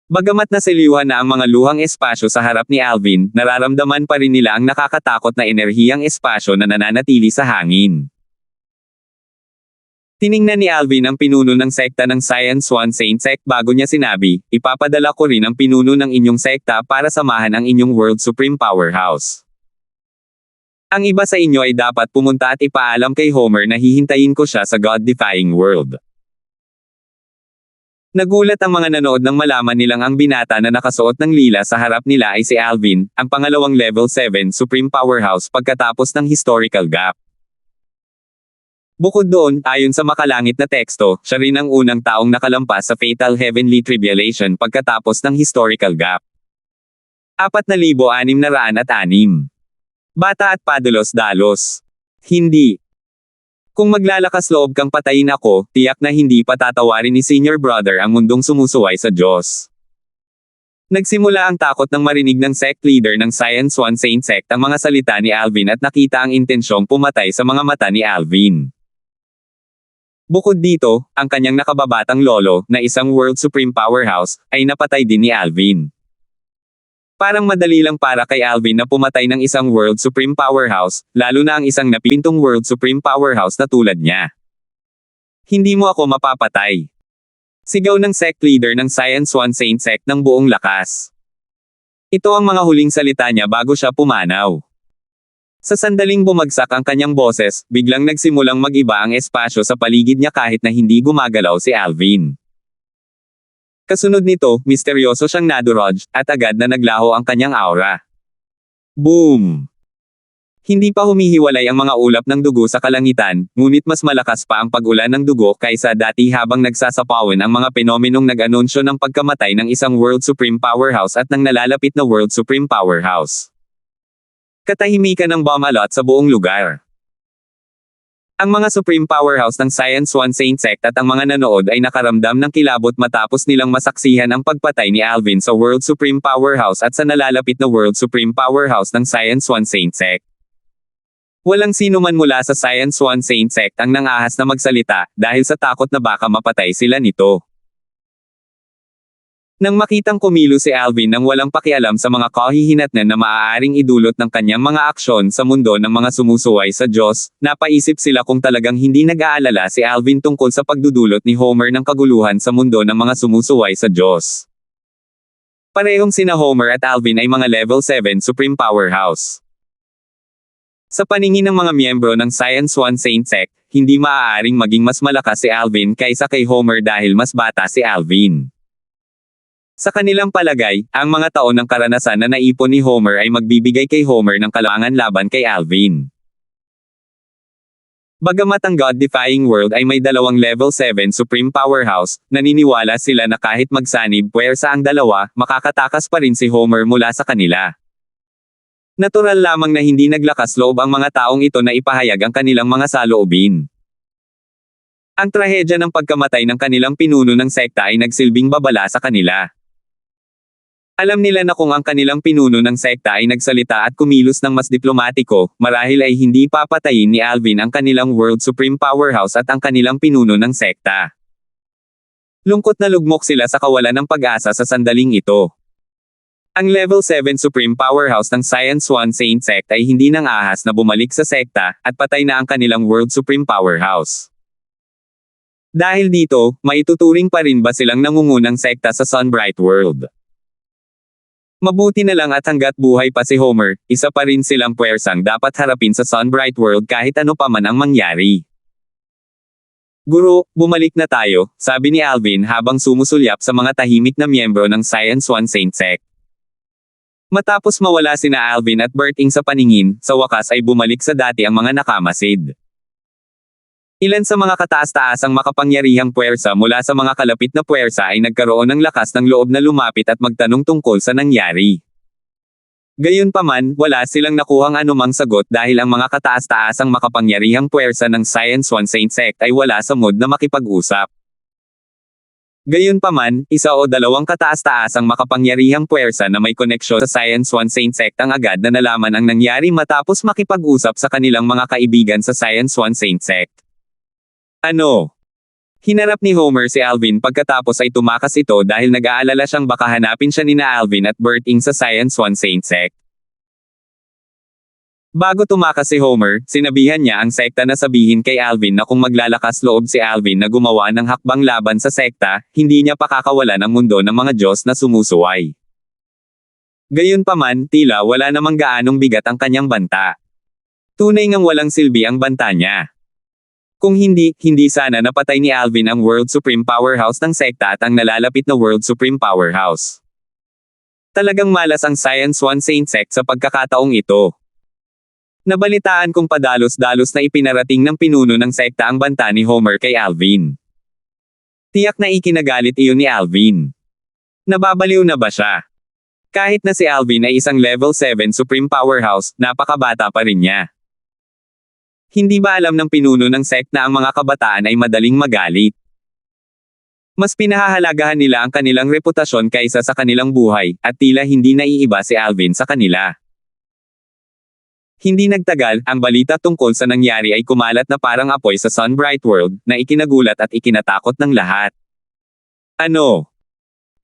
Bagamat nasiliwhan na ang mga luhang espasyo sa harap ni Alvin, nararamdaman pa rin nila ang nakakatakot na enerhiyang espasyo na nananatili sa hangin. Tiningnan ni Alvin ang pinuno ng sekta ng Science One Saint Sect bago niya sinabi, ipapadala ko rin ang pinuno ng inyong sekta para samahan ang inyong World Supreme Powerhouse. Ang iba sa inyo ay dapat pumunta at ipaalam kay Homer na hihintayin ko siya sa God-defying world. Nagulat ang mga nanood nang malaman nilang ang binata na nakasuot ng lila sa harap nila ay si Alvin, ang pangalawang level 7 Supreme Powerhouse pagkatapos ng historical gap. Bukod doon, ayon sa makalangit na teksto, siya rin ang unang taong nakalampas sa Fatal Heavenly Tribulation pagkatapos ng historical gap. 4,606. Bata at padalos-dalos. Hindi. Kung maglalakas loob kang patayin ako, tiyak na hindi patatawarin ni Senior Brother ang mundong sumusuway sa Diyos. Nagsimula ang takot ng marinig ng sect leader ng Science One Saint Sect ang mga salita ni Alvin at nakita ang intensyong pumatay sa mga mata ni Alvin. Bukod dito, ang kanyang nakababatang lolo, na isang World Supreme Powerhouse, ay napatay din ni Alvin. Parang madali lang para kay Alvin na pumatay ng isang World Supreme Powerhouse, lalo na ang isang napintong World Supreme Powerhouse na tulad niya. Hindi mo ako mapapatay. Sigaw ng sect leader ng Science One Saint Sect ng buong lakas. Ito ang mga huling salita niya bago siya pumanaw. Sa sandaling bumagsak ang kanyang boses, biglang nagsimulang mag-iba ang espasyo sa paligid niya kahit na hindi gumagalaw si Alvin. Kasunod nito, misteryoso siyang nadurog, at agad na naglaho ang kanyang aura. Boom! Hindi pa humihiwalay ang mga ulap ng dugo sa kalangitan, ngunit mas malakas pa ang pag-ulan ng dugo kaysa dati habang nagsasapawan ang mga penomenong nag-anunsyo ng pagkamatay ng isang World Supreme Powerhouse at ng nalalapit na World Supreme Powerhouse. Katahimikan ng bumalot sa buong lugar. Ang mga Supreme Powerhouse ng Science One Saint Sect at ang mga nanood ay nakaramdam ng kilabot matapos nilang masaksihan ang pagpatay ni Alvin sa World Supreme Powerhouse at sa nalalapit na World Supreme Powerhouse ng Science One Saint Sect. Walang sino man mula sa Science One Saint Sect ang nangahas na magsalita dahil sa takot na baka mapatay sila nito. Nang makitang kumilo si Alvin nang walang pakialam sa mga kahihinatnan na maaaring idulot ng kanyang mga aksyon sa mundo ng mga sumusuway sa Diyos, napaisip sila kung talagang hindi nag-aalala si Alvin tungkol sa pagdudulot ni Homer ng kaguluhan sa mundo ng mga sumusuway sa Diyos. Parehong sina Homer at Alvin ay mga level 7 Supreme Powerhouse. Sa paningin ng mga miyembro ng Science One Saint Sect, hindi maaaring maging mas malakas si Alvin kaysa kay Homer dahil mas bata si Alvin. Sa kanilang palagay, ang mga taon ng karanasan na naipon ni Homer ay magbibigay kay Homer ng kalamangan laban kay Alvin. Bagamat ang God-defying world ay may dalawang level 7 Supreme Powerhouse, naniniwala sila na kahit magsanib puwersa ang dalawa, makakatakas pa rin si Homer mula sa kanila. Natural lamang na hindi naglakas loob ang mga taong ito na ipahayag ang kanilang mga saloobin. Ang trahedya ng pagkamatay ng kanilang pinuno ng sekta ay nagsilbing babala sa kanila. Alam nila na kung ang kanilang pinuno ng sekta ay nagsalita at kumilos ng mas diplomatiko, marahil ay hindi papatayin ni Alvin ang kanilang World Supreme Powerhouse at ang kanilang pinuno ng sekta. Lungkot na lugmok sila sa kawalan ng pag-asa sa sandaling ito. Ang level 7 Supreme Powerhouse ng Science One Saint Sect ay hindi nang ahas na bumalik sa sekta, at patay na ang kanilang World Supreme Powerhouse. Dahil dito, maituturing pa rin ba silang nangungunang sekta sa Sunbright World? Mabuti na lang at hanggat buhay pa si Homer, isa pa rin silang puwersang dapat harapin sa Sunbright World kahit ano pa man ang mangyari. Guro, bumalik na tayo, sabi ni Alvin habang sumusulyap sa mga tahimik na miyembro ng Science One Saint Sect. Matapos mawala sina Alvin at Berting sa paningin, sa wakas ay bumalik sa dati ang mga nakamasid. Ilan sa mga kataas-taasang makapangyarihang puwersa mula sa mga kalapit na puwersa ay nagkaroon ng lakas ng loob na lumapit at magtanong tungkol sa nangyari. Gayunpaman, wala silang nakuhang anumang sagot dahil ang mga kataas-taasang makapangyarihang puwersa ng Science One Saint Sect ay wala sa mood na makipag-usap. Gayunpaman, isa o dalawang kataas-taasang makapangyarihang puwersa na may koneksyon sa Science One Saint Sect ang agad na nalaman ang nangyari matapos makipag-usap sa kanilang mga kaibigan sa Science One Saint Sect. Ano? Hinarap ni Homer si Alvin pagkatapos ay tumakas ito dahil nag-aalala siyang baka hanapin siya nina Alvin at Berting sa Science One Saint Sect. Bago tumakas si Homer, sinabihan niya ang sekta na sabihin kay Alvin na kung maglalakas loob si Alvin na gumawa ng hakbang laban sa sekta, hindi niya pakakawalan ang mundo ng mga Diyos na sumusuway. Gayunpaman, tila wala namang gaanong bigat ang kanyang banta. Tunay ngang walang silbi ang banta niya. Kung hindi sana napatay ni Alvin ang World Supreme Powerhouse ng sekta at ang nalalapit na World Supreme Powerhouse. Talagang malas ang Science One Saint Sect sa pagkakataong ito. Nabalitaan kong padalos-dalos na ipinarating ng pinuno ng sekta ang banta ni Homer kay Alvin. Tiyak na ikinagalit iyon ni Alvin. Nababaliw na ba siya? Kahit na si Alvin ay isang level 7 Supreme Powerhouse, napakabata pa rin niya. Hindi ba alam ng pinuno ng sect na ang mga kabataan ay madaling magalit? Mas pinahahalagahan nila ang kanilang reputasyon kaysa sa kanilang buhay, at tila hindi naiiba si Alvin sa kanila. Hindi nagtagal, ang balita tungkol sa nangyari ay kumalat na parang apoy sa Sunbright World, na ikinagulat at ikinatakot ng lahat. Ano?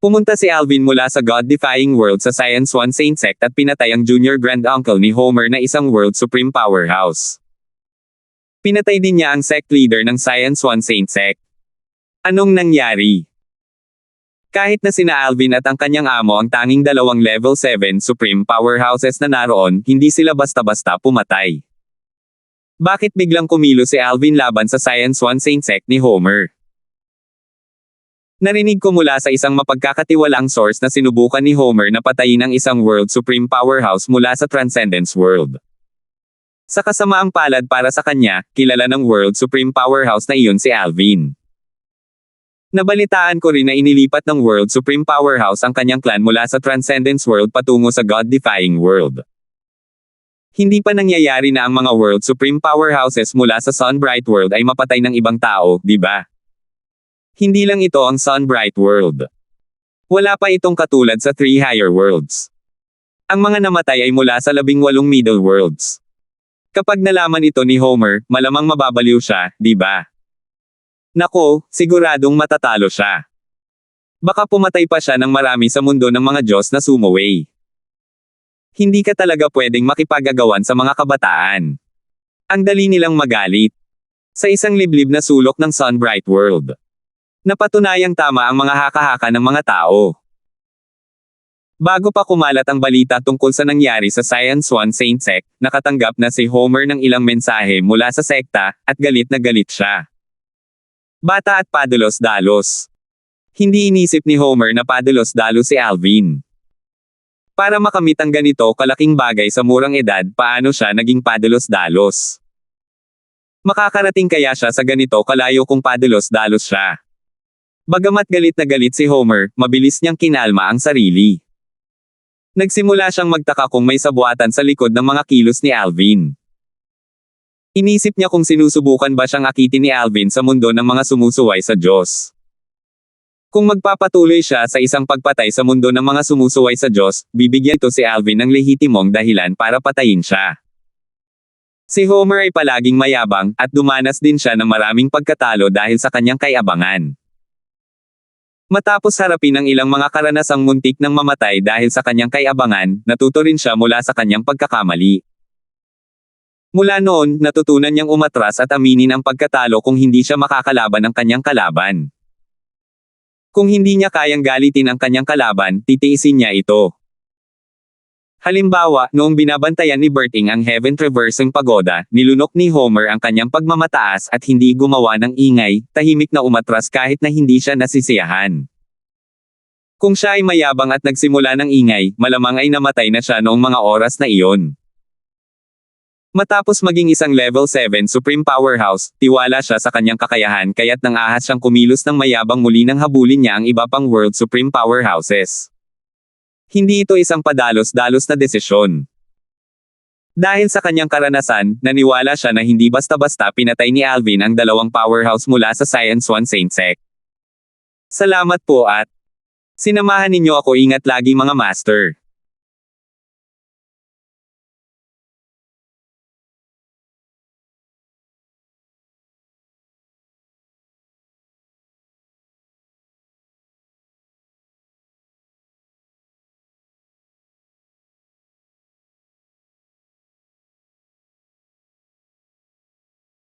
Pumunta si Alvin mula sa God-defying world sa Science One Saint Sect at pinatay ang junior grand uncle ni Homer na isang World Supreme Powerhouse. Pinatay din niya ang sect leader ng Science One Saint Sect. Anong nangyari? Kahit na sina Alvin at ang kanyang amo ang tanging dalawang level 7 Supreme Powerhouses na naroon, hindi sila basta-basta pumatay. Bakit biglang kumilo si Alvin laban sa Science One Saint Sect ni Homer? Narinig ko mula sa isang mapagkakatiwalaang source na sinubukan ni Homer na patayin ang isang World Supreme Powerhouse mula sa Transcendence World. Sa kasamaang palad para sa kanya, kilala ng World Supreme Powerhouse na iyon si Alvin. Nabalitaan ko rin na inilipat ng World Supreme Powerhouse ang kanyang clan mula sa Transcendence World patungo sa God-defying world. Hindi pa nangyayari na ang mga World Supreme Powerhouses mula sa Sunbright World ay mapatay ng ibang tao, di ba? Hindi lang ito ang Sunbright World. Wala pa itong katulad sa 3 higher worlds. Ang mga namatay ay mula sa 18 middle worlds. Kapag nalaman ito ni Homer, malamang mababaliw siya, di ba? Nako, siguradong matatalo siya. Baka pumatay pa siya ng marami sa mundo ng mga Diyos na sumuway. Hindi ka talaga pwedeng makipag-agawan sa mga kabataan. Ang dali nilang magalit. Sa isang liblib na sulok ng Sunbright World. Napatunayang tama ang mga haka-haka ng mga tao. Bago pa kumalat ang balita tungkol sa nangyari sa Science One Saint Sect, nakatanggap na si Homer ng ilang mensahe mula sa sekta, at galit na galit siya. Bata at padalos-dalos. Hindi inisip ni Homer na padalos-dalos si Alvin. Para makamit ang ganito kalaking bagay sa murang edad, paano siya naging padalos-dalos? Makakarating kaya siya sa ganito kalayo kung padalos-dalos siya? Bagamat galit na galit si Homer, mabilis niyang kinalma ang sarili. Nagsimula siyang magtaka kung may sabuatan sa likod ng mga kilos ni Alvin. Inisip niya kung sinusubukan ba siyang akitin ni Alvin sa mundo ng mga sumusuway sa Diyos. Kung magpapatuloy siya sa isang pagpatay sa mundo ng mga sumusuway sa Diyos, bibigyan ito si Alvin ng lehitimong dahilan para patayin siya. Si Homer ay palaging mayabang, at dumanas din siya ng maraming pagkatalo dahil sa kanyang kayabangan. Matapos harapin ang ilang mga karanasang muntik ng mamatay dahil sa kanyang kayabangan, natuto rin siya mula sa kanyang pagkakamali. Mula noon, natutunan niyang umatras at aminin ang pagkatalo kung hindi siya makakalaban ng kanyang kalaban. Kung hindi niya kayang galitin ang kanyang kalaban, titiisin niya ito. Halimbawa, noong binabantayan ni Berting ang Heaven Traversing Pagoda, nilunok ni Homer ang kanyang pagmamataas at hindi gumawa ng ingay, tahimik na umatras kahit na hindi siya nasisiyahan. Kung siya ay mayabang at nagsimula ng ingay, malamang ay namatay na siya noong mga oras na iyon. Matapos maging isang level 7 Supreme Powerhouse, tiwala siya sa kanyang kakayahan kaya't nang ahas siyang kumilos ng mayabang muli nang habulin niya ang iba pang World Supreme Powerhouses. Hindi ito isang padalos-dalos na desisyon. Dahil sa kanyang karanasan, naniwala siya na hindi basta-basta pinatay ni Alvin ang dalawang powerhouse mula sa Science One Saint Sect. Salamat po at sinamahan ninyo ako, ingat lagi mga master.